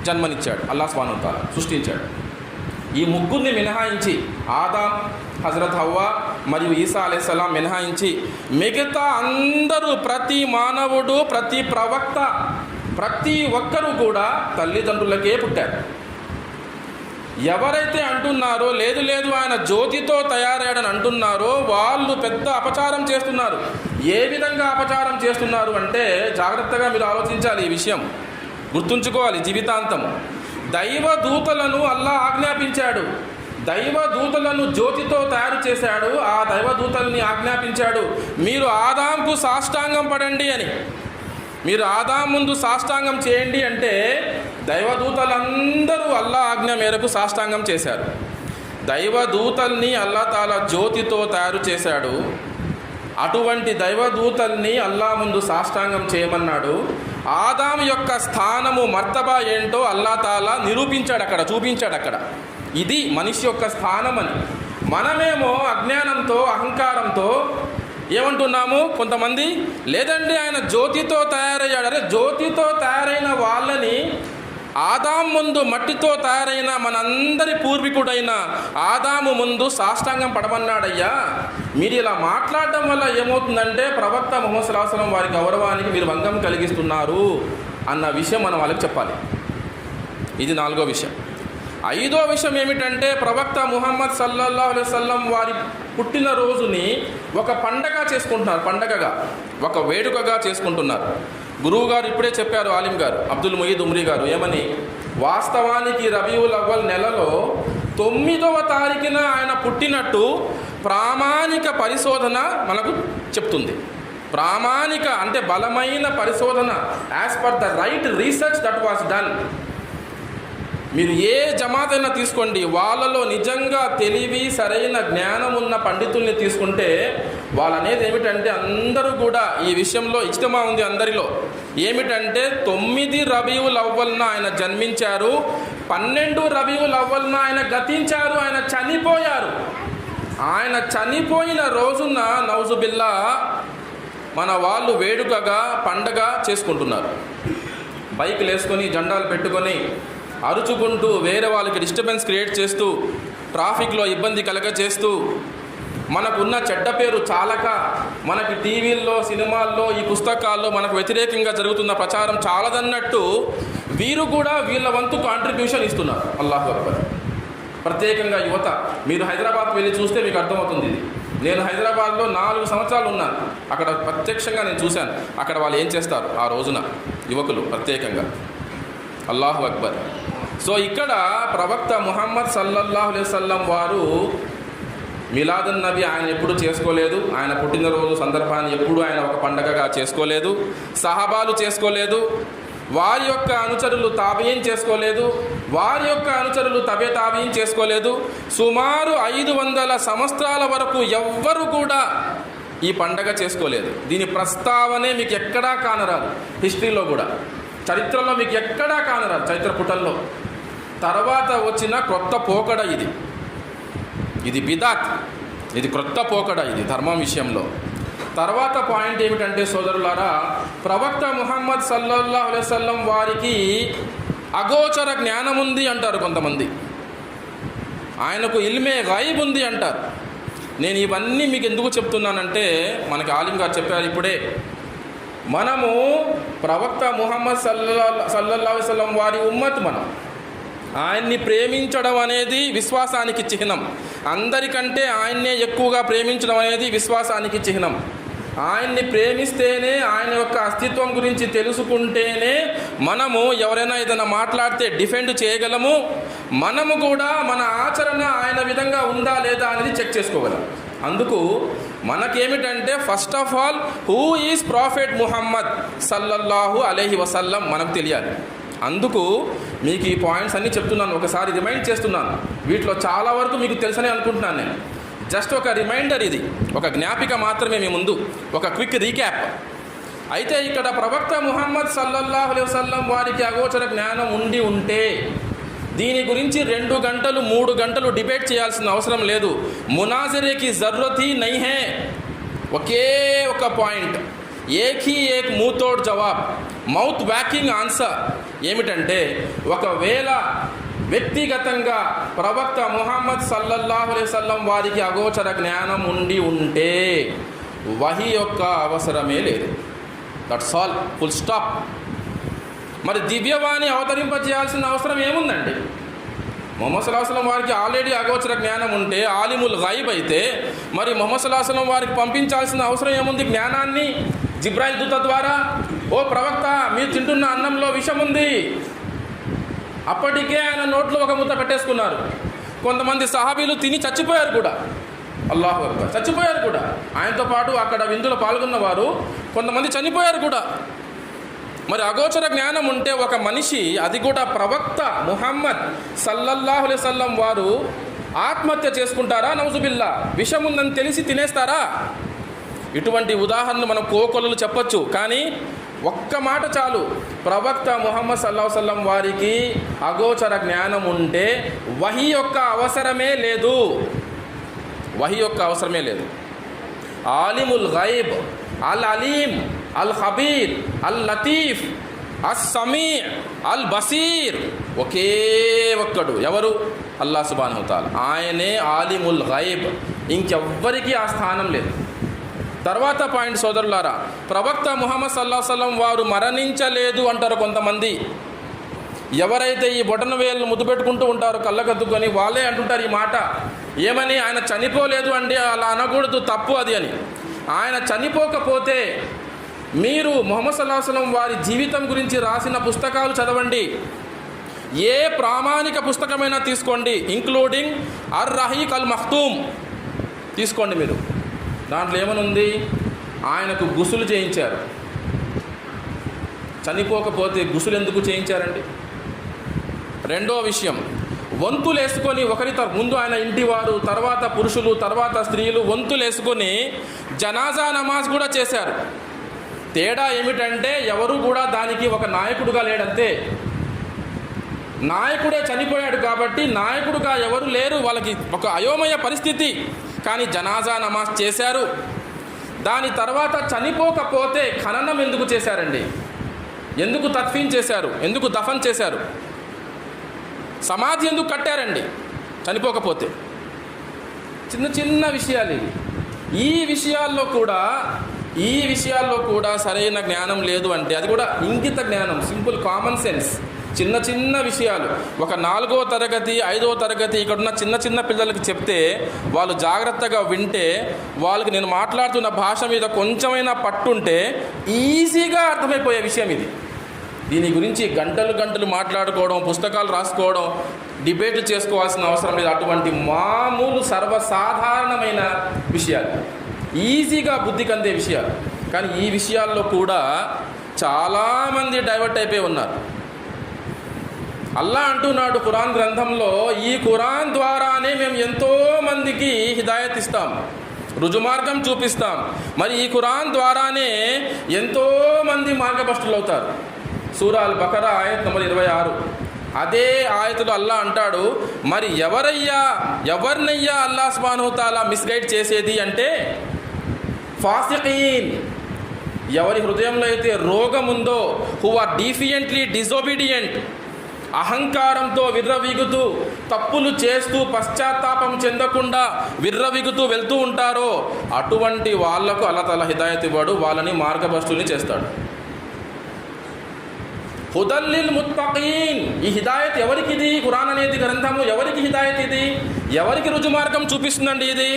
జన్మనిచ్చాడు. అల్లాహ్ సుబ్హానహు తాలా సృష్టించాడు. ఈ ముగ్గురిని మినహాయించి, ఆదాం, హజరత్ హవ్వా మరియు ఈసా అలైహిస్సలాం మినహాయించి మిగతా అందరూ, ప్రతి మానవుడు, ప్రతి ప్రవక్త, ప్రతి ఒక్కరూ కూడా తల్లిదండ్రులకే పుట్టారు. ఎవరైతే అంటున్నారో లేదు లేదు ఆయన జ్యోతితో తయారయ్యాడని అంటున్నారో వాళ్ళు పెద్ద అపచారం చేస్తున్నారు. ఏ విధంగా అపచారం చేస్తున్నారు అంటే జాగ్రత్తగా మీరు ఆలోచించాలి. ఈ విషయం గుర్తుంచుకోవాలి జీవితాంతం. దైవదూతలను అల్లాహ్ ఆజ్ఞాపించాడు, దైవదూతలను జ్యోతితో తయారు చేశాడు. ఆ దైవదూతల్ని ఆజ్ఞాపించాడు, మీరు ఆదాంకు సాష్టాంగం పడండి అని. మీరు ఆదాం ముందు సాష్టాంగం చేయండి అంటే దైవదూతలందరూ అల్లాహ్ ఆజ్ఞ మేరకు సాష్టాంగం చేశారు. దైవదూతల్ని అల్లాహ్ తాలా జ్యోతితో తయారు చేశాడు. అటువంటి దైవదూతల్ని అల్లాహ్ ముందు సాష్టాంగం చేయమన్నాడు. ఆదాం యొక్క స్థానము, మర్తబా ఏంటో అల్లాహ్ తాలా నిరూపించాడు, అక్కడ చూపించాడు. అక్కడ ఇది మనిషి యొక్క స్థానం అని. మనమేమో అజ్ఞానంతో, అహంకారంతో ఏమంటున్నాము, కొంతమంది లేదండి ఆయన జ్యోతితో తయారయ్యాడు. అరే జ్యోతితో తయారైన వాళ్ళని ఆదాం ముందు మట్టితో తయారైన మనందరి పూర్వీకుడైన ఆదాము ముందు సాష్టాంగం పడమన్నాడయ్యా. మీరు ఇలా మాట్లాడడం వల్ల ఏమవుతుందంటే ప్రవక్త ముహమ్మద్ సల్లల్లాహు అలైహి వసల్లం వారి గౌరవానికి మీరు భంగం కలిగిస్తున్నారు అన్న విషయం మనం వాళ్ళకి చెప్పాలి. ఇది 4వ విషయం. 5వ విషయం ఏమిటంటే ప్రవక్త ముహమ్మద్ సల్లల్లాహు అలైహి వసల్లం వారి పుట్టినరోజుని ఒక పండగ చేసుకుంటున్నారు, పండగగా, ఒక వేడుకగా చేసుకుంటున్నారు. గురువు గారు ఇప్పుడే చెప్పారు, ఆలిం గారు అబ్దుల్ ముయీద్ ఉమ్రీ గారు, ఏమని, వాస్తవానికి రబీఉల్ అవ్వల్ నెలలో 9వ తారీఖున ఆయన పుట్టినట్టు ప్రామాణిక పరిశోధన మనకు చెప్తుంది. ప్రామాణిక అంటే బలమైన పరిశోధన, as per the right research that was done. మీరు ఏ జమాత్ అయినా తీసుకోండి, వాళ్ళలో నిజంగా తెలివి, సరైన జ్ఞానం ఉన్న పండితుల్ని తీసుకుంటే వాళ్ళు అనేది ఏమిటంటే అందరూ కూడా ఈ విషయంలో ఇజ్తిమా ఉంది అందరిలో. ఏమిటంటే 9 రబీఉల్ అవ్వల్న ఆయన జన్మించారు, 12 రబీఉల్ అవ్వల్న ఆయన గతించారు, ఆయన చనిపోయారు. ఆయన చనిపోయిన రోజున నౌజుబిల్లా మన వాళ్ళు వేడుకగా పండగ చేసుకుంటున్నారు. బైకులు వేసుకొని, జెండాలు పెట్టుకొని, అరుచుకుంటూ, వేరే వాళ్ళకి డిస్టర్బెన్స్ క్రియేట్ చేస్తూ, ట్రాఫిక్లో ఇబ్బంది కలగచేస్తూ, మనకున్న చెడ్డ పేరు చాలక, మనకి టీవీల్లో, సినిమాల్లో, ఈ పుస్తకాల్లో మనకు వ్యతిరేకంగా జరుగుతున్న ప్రచారం చాలదన్నట్టు వీరు కూడా వీళ్ళ వంతు కాంట్రిబ్యూషన్ ఇస్తున్నారు. అల్లాహు అక్బర్. ప్రత్యేకంగా యువత, మీరు హైదరాబాద్ వెళ్ళి చూస్తే మీకు అర్థమవుతుంది ఇది. నేను హైదరాబాద్లో 4 సంవత్సరాలు ఉన్నాను. అక్కడ ప్రత్యక్షంగా నేను చూశాను అక్కడ వాళ్ళు ఏం చేస్తారు ఆ రోజున యువకులు ప్రత్యేకంగా. అల్లాహు అక్బర్. సో ఇక్కడ ప్రవక్త ముహమ్మద్ సల్లల్లాహు అలైహి వసల్లం వారు మిలాదున్ నబీ ఆయన ఎప్పుడు చేసుకోలేదు. ఆయన పుట్టినరోజు సందర్భాన్ని ఎప్పుడు ఆయన ఒక పండగగా చేసుకోలేదు. సహాబాలు చేసుకోలేదు. వారి యొక్క అనుచరులు తాబీయిన్ చేసుకోలేదు. వారి యొక్క అనుచరులు తాబీయిన్ చేసుకోలేదు. సుమారు 500 సంవత్సరాల వరకు ఎవ్వరు కూడా ఈ పండగ చేసుకోలేదు. దీని ప్రస్తావనే మీకు ఎక్కడా కానరాదు. హిస్టరీలో కూడా, చరిత్రలో మీకు ఎక్కడా కానరాదు, చరిత్ర పుటల్లో. తర్వాత వచ్చిన క్రొత్త పోకడ ఇది. ఇది బిదాత్, ఇది క్రొత్త పోకడ, ఇది ధర్మం విషయంలో. తర్వాత పాయింట్ ఏమిటంటే సోదరులారా, ప్రవక్త ముహమ్మద్ సల్లల్లాహు అలైహి వసల్లం వారికి అగోచర జ్ఞానం ఉంది అంటారు కొంతమంది. ఆయనకు ఇల్మే గైబ్ ఉంది అంటారు. నేను ఇవన్నీ మీకు ఎందుకు చెప్తున్నానంటే, మనకి ఆలిం గారు చెప్పారు ఇప్పుడే, మనము ప్రవక్త ముహమ్మద్ సల్లల్లాహు అలైహి వసల్లం వారి ఉమ్మత్. మనం ఆయన్ని ప్రేమించడం అనేది విశ్వాసానికి చిహ్నం. అందరికంటే ఆయన్నే ఎక్కువగా ప్రేమించడం అనేది విశ్వాసానికి చిహ్నం. ఆయన్ని ప్రేమిస్తేనే, ఆయన యొక్క అస్తిత్వం గురించి తెలుసుకుంటేనే మనము ఎవరైనా ఏదైనా మాట్లాడితే డిఫెండ్ చేయగలము. మనము కూడా మన ఆచరణ ఆయన విధంగా ఉందా లేదా అనేది చెక్ చేసుకోగలం. అందుకు మనకేమిటంటే first of all who is prophet Muhammad సల్లల్లాహు అలైహి వసల్లం మనకు తెలియాలి. అందుకు మీకు ఈ పాయింట్స్ అన్నీ చెప్తున్నాను, ఒకసారి రిమైండ్ చేస్తున్నాను. వీటిలో చాలా వరకు మీకు తెలుసనే అనుకుంటున్నాను నేను. జస్ట్ ఒక రిమైండర్, ఇది ఒక జ్ఞాపిక మాత్రమే మీ ముందు, ఒక క్విక్ రీక్యాప్. అయితే ఇక్కడ ప్రవక్త ముహమ్మద్ సల్లల్లాహు అలైహి వసల్లం వారికి అగోచర జ్ఞానం ఉండి ఉంటే దీని గురించి 2 గంటలు 3 గంటలు డిబేట్ చేయాల్సిన అవసరం లేదు. మునాజరేకి జర్రత్ హీ నహీ హై. ఒకే ఒక పాయింట్, ఏక్ హీ ఏక్ మూతోడ్ జవాబ్, మౌత్ వ్యాకింగ్ ఆన్సర్. ఏమిటంటే ఒకవేళ వ్యక్తిగతంగా ప్రవక్త ముహమ్మద్ సల్లల్లాహు అలైహి వసల్లం వారికి అగోచర జ్ఞానం ఉండి ఉంటే వహీ యొక్క అవసరమే లేదు. That's all, full stop. మరి దివ్యవాణి అవతరింపజేయాల్సిన అవసరం ఏముందండి? ముహమ్మద్ సల్లల్లాహు అలైహి వసల్లం వారికి ఆల్రెడీ అగోచర జ్ఞానం ఉంటే, ఆలిముల్ గైబ్ అయితే, మరి ముహమ్మద్ సల్లల్లాహు అలైహి వసల్లం వారికి పంపించాల్సిన అవసరం ఏముంది? జ్ఞానాన్ని జిబ్రాయిల్ దూత ద్వారా, ఓ ప్రవక్త మీరు తింటున్న అన్నంలో విషం ఉంది. అప్పటికే ఆయన నోట్లో ఒక ముద్ద పెట్టేసుకున్నారు. కొంతమంది సహాబీలు తిని చచ్చిపోయారు కూడా. అల్లాహు అక్బర్, చచ్చిపోయారు కూడా. ఆయనతో పాటు అక్కడ విందులో పాల్గొన్న వారు కొంతమంది చనిపోయారు కూడా. మరి అగోచర జ్ఞానం ఉంటే ఒక మనిషి, అది కూడా ప్రవక్త ముహమ్మద్ సల్లల్లాహు అలైహి వసల్లం వారు ఆత్మహత్య చేసుకుంటారా? నౌజుబిల్లా. విషం ఉందని తెలిసి తినేస్తారా? ఇటువంటి ఉదాహరణలు మనం కోకొల్లలు చెప్పచ్చు. కానీ ఒక్క మాట చాలు, ప్రవక్త ముహమ్మద్ సల్లల్లాహు అలైహి వసల్లం వారికి అగోచర జ్ఞానం ఉంటే వహీ యొక్క అవసరమే లేదు. వహీ యొక్క అవసరమే లేదు. ఆలిముల్ గైబ్, అల్ అలీం, అల్ ఖబీర్, అల్ లతీఫ్, అస్ సమీ, అల్ బసీర్ ఒకే ఒక్కడు. ఎవరు? అల్లాహ్ సుబ్హానహు వ తఆలా. ఆయనే ఆలిముల్ గైబ్, ఇంకెవ్వరికీ ఆ స్థానం లేదు. తర్వాత పాయింట్ సోదరులారా, ప్రవక్త ముహమ్మద్ సల్లల్లాహు అలైహి వసల్లం వారు మరణించలేదు అంటారు కొంతమంది. ఎవరైతే ఈ బొటన వేలు ముద్దు పెట్టుకుంటూ ఉంటారో కళ్ళకద్దుకొని, వాళ్ళే అంటుంటారు ఈ మాట. ఏమని? ఆయన చనిపోలేదు అండి, అలా అనకూడదు, తప్పు అది అని. ఆయన చనిపోకపోతే మీరు ముహమ్మద్ సల్లల్లాహు అలైహి వసల్లం వారి జీవితం గురించి రాసిన పుస్తకాలు చదవండి. ఏ ప్రామాణిక పుస్తకమైనా తీసుకోండి, ఇంక్లూడింగ్ అర్ రహీక్ అల్ మఖ్తూమ్ తీసుకోండి మీరు. దాంట్లో ఏమనుంది? ఆయనకు గుసులు చేయించారు. చనిపోకపోతే గుసులు ఎందుకు చేయించారండి? రెండో విషయం, వంతులు వేసుకొని ఒకరి ముందు ఆయన ఇంటి వారు, తర్వాత పురుషులు, తర్వాత స్త్రీలు వంతులు వేసుకొని జనాజా నమాజ్ కూడా చేశారు. తేడా ఏమిటంటే ఎవరు కూడా దానికి ఒక నాయకుడుగా లేడంతే. నాయకుడే చనిపోయాడు కాబట్టి నాయకుడుగా ఎవరు లేరు, వాళ్ళకి ఒక అయోమయ పరిస్థితి. కానీ జనాజా నమాజ్ చేశారు. దాని తర్వాత చనిపోకపోతే ఖననం ఎందుకు చేశారండి? ఎందుకు తద్ఫీన్ చేశారు? ఎందుకు దఫన్ చేశారు? సమాధి ఎందుకు కట్టారండి చనిపోకపోతే? చిన్న చిన్న విషయాలు ఇవి. ఈ విషయాల్లో కూడా సరైన జ్ఞానం లేదు అంటే అది కూడా ఇంగిత జ్ఞానం, సింపుల్ కామన్ సెన్స్. చిన్న చిన్న విషయాలు ఒక 4వ తరగతి 5వ తరగతి ఇక్కడున్న చిన్న చిన్న పిల్లలకి చెప్తే వాళ్ళు జాగ్రత్తగా వింటే, వాళ్ళకి నేను మాట్లాడుతున్న భాష మీద కొంచెమైనా పట్టుంటే ఈజీగా అర్థమైపోయే విషయం ఇది. దీని గురించి గంటలు గంటలు మాట్లాడుకోవడం, పుస్తకాలు రాసుకోవడం, డిబేట్లు చేసుకోవాల్సిన అవసరం లేదు. అటువంటి మామూలు సర్వసాధారణమైన విషయాలు, ఈజీగా బుద్ధికి అందే విషయాలు. కానీ ఈ విషయాల్లో కూడా చాలామంది డైవర్ట్ అయిపోయి ఉన్నారు. అల్లా అంటున్నాడు ఖురాన్ గ్రంథంలో, ఈ ఖురాన్ ద్వారానే మేము ఎంతోమందికి హిదాయత్ ఇస్తాం, రుజుమార్గం చూపిస్తాం. మరి ఈ ఖురాన్ ద్వారానే ఎంతోమంది మార్గభ్రష్టులు అవుతారు. సూరా అల్ బకరా ఆయత్ నంబర్ 26. అదే ఆయతులు అల్లా అంటాడు, మరి ఎవరినయ్యా అల్లాహ్ సుబ్హానహు వ తఆలా మిస్గైడ్ చేసేది అంటే ఫాసికీన్, ఎవరి హృదయంలో అయితే రోగం ఉందో, హు ఆర్ డిఫియంట్లీ డిజోబీడియంట్, అహంకారంతో విర్రవీగుతూ తప్పులు చేస్తూ పశ్చాత్తాపం చెందకుండా విర్రవీగుతూ వెళ్తూ ఉంటారో అటువంటి వాళ్లకు అల్లాహ్ తఆలా హిదాయత్ ఇవ్వడు, వాళ్ళని మార్గభ్రష్టుల్ని చేస్తాడు. హుదల్లిల్ ముత్తఖీన్. ఈ హిదాయత్ ఎవరికి? ఇది ఖురాన్ అనేది గ్రంథము ఎవరికి హిదాయత్? ఇది ఎవరికి రుజుమార్గం చూపిస్తుందండి? ఇది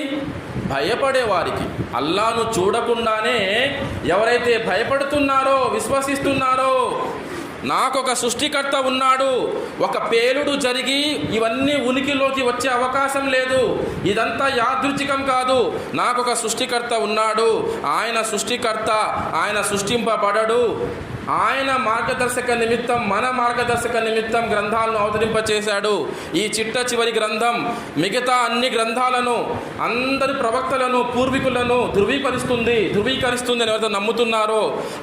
భయపడే వారికి. అల్లాను చూడకుండానే ఎవరైతే భయపడుతున్నారో, విశ్వసిస్తున్నారో, నాకొక సృష్టికర్త ఉన్నాడు, ఒక పేలుడు జరిగి ఇవన్నీ ఉనికిలోకి వచ్చే అవకాశం లేదు, ఇదంతా యాదృచ్ఛికం కాదు, నాకొక సృష్టికర్త ఉన్నాడు, ఆయన సృష్టికర్త, ఆయన సృష్టింపబడడు, ఆయన మార్గదర్శక నిమిత్తం, మన మార్గదర్శక నిమిత్తం గ్రంథాలను అవతరింపచేశాడు. ఈ చిట్ట చివరి గ్రంథం మిగతా అన్ని గ్రంథాలను, అందరి ప్రవక్తలను, పూర్వీకులను ధృవీకరిస్తుంది అని ఎవరైతే నమ్ముతున్నారో,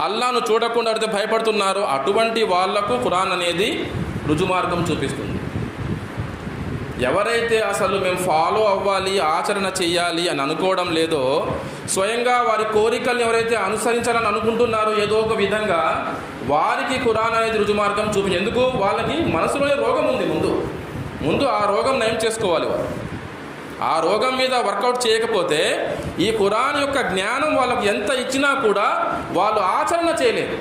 అల్లాను చూడకుండా ఎవరైతే భయపడుతున్నారో అటువంటి వాళ్లకు ఖురాన్ అనేది రుజుమార్గం చూపిస్తుంది. ఎవరైతే అసలు మేము ఫాలో అవ్వాలి, ఆచరణ చెయ్యాలి అని అనుకోవడం లేదో, స్వయంగా వారి కోరికల్ని ఎవరైతే అనుసరించాలని అనుకుంటున్నారో ఏదో ఒక విధంగా, వారికి ఖురాన్ అనేది రుజుమార్గం చూపించి. ఎందుకు? వాళ్ళకి మనసులోనే రోగం ఉంది. ముందు ఆ రోగం నయం చేసుకోవాలి. వారు ఆ రోగం మీద వర్కౌట్ చేయకపోతే ఈ ఖురాన్ యొక్క జ్ఞానం వాళ్ళకి ఎంత ఇచ్చినా కూడా వాళ్ళు ఆచరణ చేయలేరు.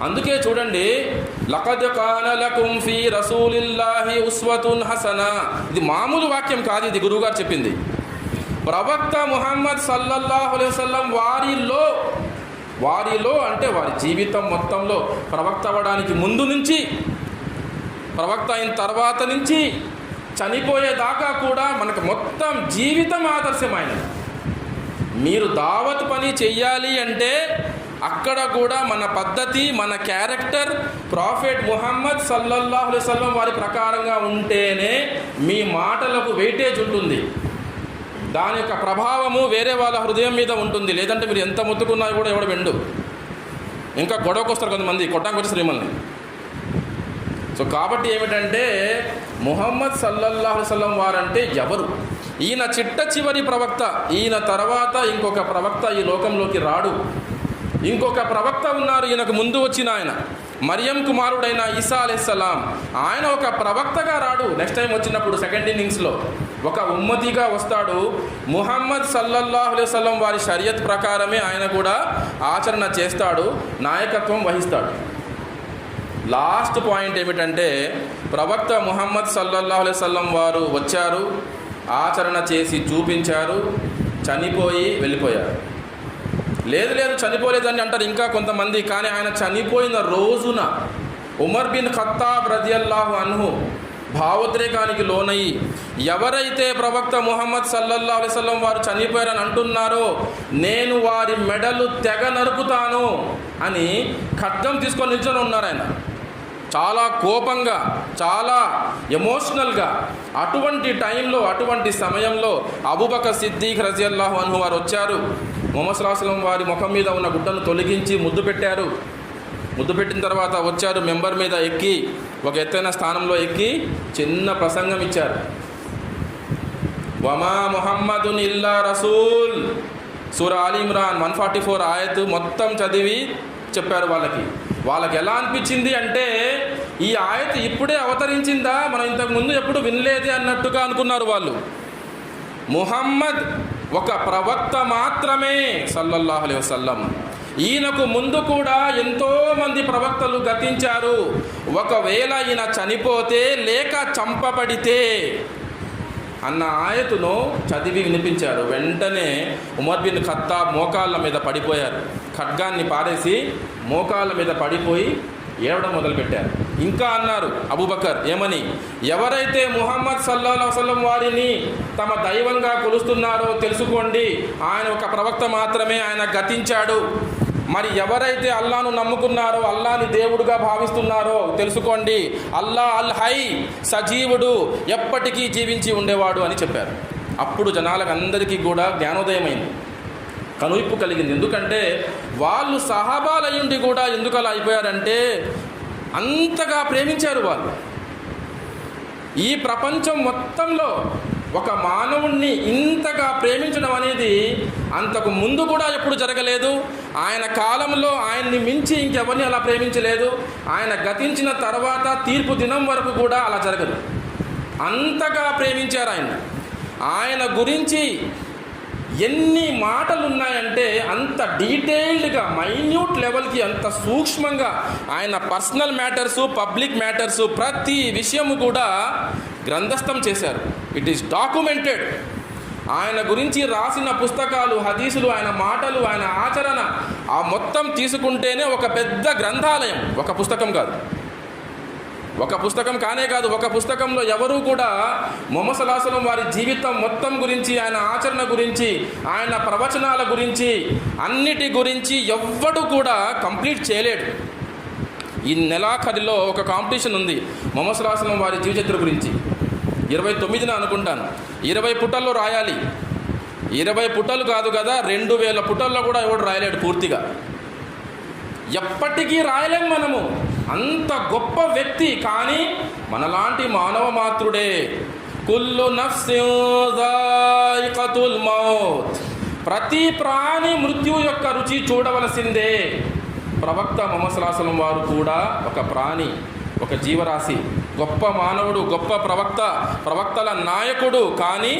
అందుకే చూడండి, లఖద్ కాన లకుం ఫీ రసూలిల్లాహి ఉస్వతున్ హసనా. ఇది మామూలు వాక్యం కాదు, ఇది గురువుగారు చెప్పింది. ప్రవక్త ముహమ్మద్ సల్లల్లాహు అలైహి వసల్లం వారిలో అంటే వారి జీవితం మొత్తంలో, ప్రవక్త అవ్వడానికి ముందు నుంచి, ప్రవక్త అయిన తర్వాత నుంచి, చనిపోయేదాకా కూడా మనకు మొత్తం జీవితం ఆదర్శమైనది. మీరు దావత్ పని చెయ్యాలి అంటే అక్కడ కూడా మన పద్ధతి, మన క్యారెక్టర్ ప్రాఫెట్ ముహమ్మద్ సల్లల్లాహు అలైహి వసల్లం వారి ప్రకారంగా ఉంటేనే మీ మాటలకు వెయిటేజ్ ఉంటుంది, దాని యొక్క ప్రభావము వేరే వాళ్ళ హృదయం మీద ఉంటుంది. లేదంటే మీరు ఎంత మొత్తుకున్నా కూడా ఎవడు వెండు, ఇంకా గొడవకు వస్తారు కొంతమంది, కొట్టానికి వచ్చేస్తారు మిమ్మల్ని. సో కాబట్టి ఏమిటంటే, ముహమ్మద్ సల్లల్లాహు అలైహి వసల్లం వారంటే ఎవరు? ఈయన చిట్ట చివరి ప్రవక్త. ఈయన తర్వాత ఇంకొక ప్రవక్త ఈ లోకంలోకి రాడు. ఇంకొక ప్రవక్త ఉన్నారు ఈయనకు ముందు వచ్చిన ఆయన, మరియం కుమారుడైన ఈసా అలైహిస్సలాం. ఆయన ఒక ప్రవక్తగా రాడు. నెక్స్ట్ టైం వచ్చినప్పుడు సెకండ్ ఇన్నింగ్స్లో ఒక ఉమ్మతిగా వస్తాడు. ముహమ్మద్ సల్లల్లాహు అలైహి వసల్లం వారి షరియత్ ప్రకారమే ఆయన కూడా ఆచరణ చేస్తాడు, నాయకత్వం వహిస్తాడు. లాస్ట్ పాయింట్ ఏమిటంటే, ప్రవక్త ముహమ్మద్ సల్లల్లాహు అలైహి వసల్లం వారు వచ్చారు, ఆచరణ చేసి చూపించారు, చనిపోయి వెళ్ళిపోయారు. లేదు చనిపోలేదని అంటారు ఇంకా కొంతమంది. కానీ ఆయన చనిపోయిన రోజున ఉమర్ బిన్ ఖత్తాబ్ రదియల్లాహు అన్హు భావోద్రేకానికి లోనయ్యి, ఎవరైతే ప్రవక్త ముహమ్మద్ సల్లల్లాహు అలైహి వసల్లం వారు చనిపోయారని అంటున్నారో నేను వారి మెడలు తెగ నరుకుతాను అని ఖడ్గం తీసుకొని నిల్చొని ఉన్నారు. ఆయన చాలా కోపంగా, చాలా ఎమోషనల్గా. అటువంటి టైంలో, అటువంటి సమయంలో అబూబకర్ సిద్దీక్ రజియల్లాహు అన్హు వారు వచ్చారు. ముహమ్మద్ సల్లల్లాహు అలైహి వసల్లం వారి ముఖం మీద ఉన్న గుడ్డను తొలగించి ముద్దు పెట్టారు. ముద్దు పెట్టిన తర్వాత వచ్చారు, మెంబర్ మీద ఎక్కి, ఒక ఎత్తైన స్థానంలో ఎక్కి చిన్న ప్రసంగం ఇచ్చారు. వమా ముహమ్మదున్ ఇల్లా రసూల్, సూరా ఆల్ ఇమ్రాన్ 144 ఆయత్ మొత్తం చదివి చెప్పారు. వాళ్ళకి ఎలా అనిపించింది అంటే, ఈ ఆయత్ ఇప్పుడే అవతరించిందా, మనం ఇంతకుముందు ఎప్పుడు వినలేదే అన్నట్టుగా అనుకున్నారు వాళ్ళు. ముహమ్మద్ ఒక ప్రవక్త మాత్రమే సల్లల్లాహు అలైహి వసల్లం. ఈయనకు ముందు కూడా ఎంతోమంది ప్రవక్తలు గతించారు. ఒకవేళ ఈయన చనిపోతే లేక చంపబడితే అన్న ఆయతును చదివి వినిపించారు. వెంటనే ఉమర్ బిన్ ఖత్తాబ్ మోకాళ్ళ మీద పడిపోయారు. ఖడ్గాన్ని పారేసి మోకాళ్ళ మీద పడిపోయి ఏడవడం మొదలుపెట్టారు. ఇంకా అన్నారు అబూబకర్ ఏమని, ఎవరైతే ముహమ్మద్ సల్లల్లాహు అలైహి వసల్లం వారిని తమ దైవంగా కొలుస్తున్నారో తెలుసుకోండి, ఆయన ఒక ప్రవక్త మాత్రమే, ఆయన గతించాడు. మరి ఎవరైతే అల్లాను నమ్ముకున్నారో, అల్లాని దేవుడుగా భావిస్తున్నారో తెలుసుకోండి, అల్లా అల్ హై, సజీవుడు, ఎప్పటికీ జీవించి ఉండేవాడు అని చెప్పారు. అప్పుడు జనాలకు అందరికీ కూడా జ్ఞానోదయమైంది, కనువిప్పు కలిగింది. ఎందుకంటే వాళ్ళు సహాబాలయ్యుండి కూడా ఎందుకు అలా అయిపోయారంటే, అంతగా ప్రేమించారు వాళ్ళు. ఈ ప్రపంచం మొత్తంలో ఒక మానవుణ్ణి ఇంతగా ప్రేమించడం అనేది అంతకు ముందు కూడా ఎప్పుడు జరగలేదు. ఆయన కాలంలో ఆయన్ని మించి ఇంకెవరిని అలా ప్రేమించలేదు. ఆయన గతించిన తర్వాత తీర్పు దినం వరకు కూడా అలా జరగదు. అంతగా ప్రేమించారు ఆయన. ఆయన గురించి ఎన్ని మాటలు ఉన్నాయంటే అంత డీటెయిల్డ్గా మైన్యూట్ లెవెల్కి అంత సూక్ష్మంగా ఆయన పర్సనల్ మ్యాటర్సు, పబ్లిక్ మ్యాటర్సు ప్రతి విషయము కూడా గ్రంథస్థం చేశారు. It is documented. ఆయన గురించి రాసిన పుస్తకాలు, హదీసులు, ఆయన మాటలు, ఆయన ఆచరణ ఆ మొత్తం తీసుకుంటేనే ఒక పెద్ద గ్రంథాలయం. ఒక పుస్తకం కాదు, ఒక పుస్తకం కానే కాదు. ఒక పుస్తకంలో ఎవరూ కూడా ముహమ్మద్ సల్లల్లాహు అలైహి వసల్లం వారి జీవితం మొత్తం గురించి, ఆయన ఆచరణ గురించి, ఆయన ప్రవచనాల గురించి, అన్నిటి గురించి ఎవ్వడు కూడా కంప్లీట్ చేయలేడు. ఈ నెలాఖరిలో ఒక కాంపిటీషన్ ఉంది ముహమ్మద్ సల్లల్లాహు అలైహి వసల్లం వారి జీవిత చరిత్ర గురించి. 29న అనుకుంటాను. 20 పుటల్లో రాయాలి. 20 పుటలు కాదు కదా, 2000 పుటల్లో కూడా ఎవడు రాయలేడు పూర్తిగా. ఎప్పటికీ రాయలేం మనము. అంత గొప్ప వ్యక్తి. కానీ మనలాంటి మానవ మాత్రుడే. కుల్లు నఫ్సిన్ జాయికతుల్ మౌత్, ప్రతి ప్రాణి మృత్యు యొక్క రుచి చూడవలసిందే. ప్రవక్త ముహమ్మద్ సల్లల్లాహు అలైహి వసల్లం వారు కూడా ఒక ప్రాణి, ఒక జీవరాశి, గొప్ప మానవుడు, గొప్ప ప్రవక్త, ప్రవక్తల నాయకుడు. కానీ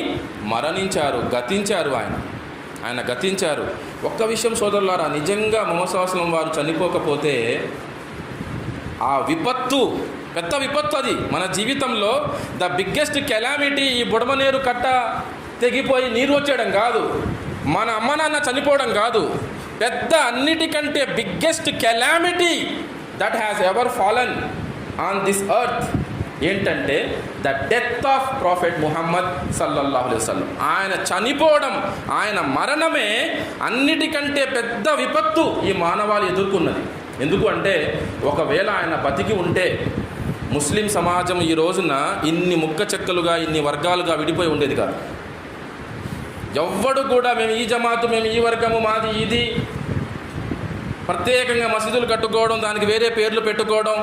మరణించారు, గతించారు. ఆయన గతించారు. ఒక్క విషయం సోదరులారా, నిజంగా ముహమ్మద్ సల్లల్లాహు అలైహి వసల్లం వారు చనిపోకపోతే ఆ విపత్తు, పెద్ద విపత్తు అది మన జీవితంలో. ద బిగ్గెస్ట్ కెలామిటీ ఈ బుడమనేరు కట్ట తెగిపోయి నీరు వచ్చేయడం కాదు, మన అమ్మ నాన్న చనిపోవడం కాదు. పెద్ద, అన్నిటికంటే biggest calamity that has ever fallen on this earth ఏంటంటే the death of prophet Muhammad సల్లల్లాహు అలైహి వసల్లం. ఆయన చనిపోవడం, ఆయన మరణమే అన్నిటికంటే పెద్ద విపత్తు ఈ మానవాళి ఎదుర్కొన్నది. ఎందుకు అంటే ఒకవేళ ఆయన బతికి ఉంటే ముస్లిం సమాజం ఈ రోజున ఇన్ని ముక్క చెక్కలుగా, ఇన్ని వర్గాలుగా విడిపోయి ఉండేది కాదు. ఎవ్వడు కూడా మేము ఈ జమాతు, మేము ఈ వర్గము, మాది ఇది, ప్రత్యేకంగా మసీదులు కట్టుకోవడం, దానికి వేరే పేర్లు పెట్టుకోవడం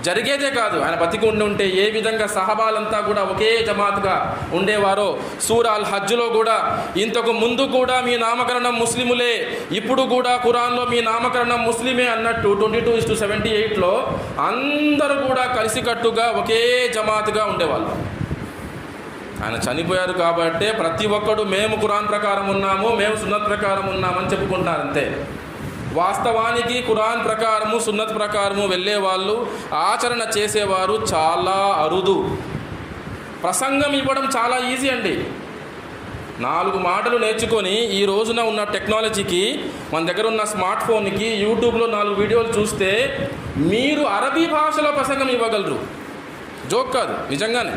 జరిగేదే కాదు. ఆయన బతికి ఉంటే ఏ విధంగా సహబాలంతా కూడా ఒకే జమాత్గా ఉండేవారో. సూరా అల్ హజ్లో కూడా ఇంతకు ముందు కూడా మీ నామకరణం ముస్లిములే, ఇప్పుడు కూడా ఖురాన్లో మీ నామకరణం ముస్లిమే అన్నట్టు 22:78లో అందరూ కూడా కలిసికట్టుగా ఒకే జమాత్గా ఉండేవాళ్ళు. ఆయన చనిపోయారు కాబట్టే ప్రతి ఒక్కడు మేము ఖురాన్ ప్రకారం ఉన్నాము, మేము సున్నత్ ప్రకారం ఉన్నామని చెప్పుకుంటున్నారు అంతే. వాస్తవానికి ఖురాన్ ప్రకారము, సున్నత్ ప్రకారము వెళ్ళేవాళ్ళు, ఆచరణ చేసేవారు చాలా అరుదు. ప్రసంగం ఇవ్వడం చాలా ఈజీ అండి. 4 మాటలు నేర్చుకొని ఈ రోజున ఉన్న టెక్నాలజీకి, మన దగ్గర ఉన్న స్మార్ట్ ఫోన్కి, యూట్యూబ్లో 4 వీడియోలు చూస్తే మీరు అరబీ భాషలో ప్రసంగం ఇవ్వగలరు. జోక్ కాదు, నిజంగానే.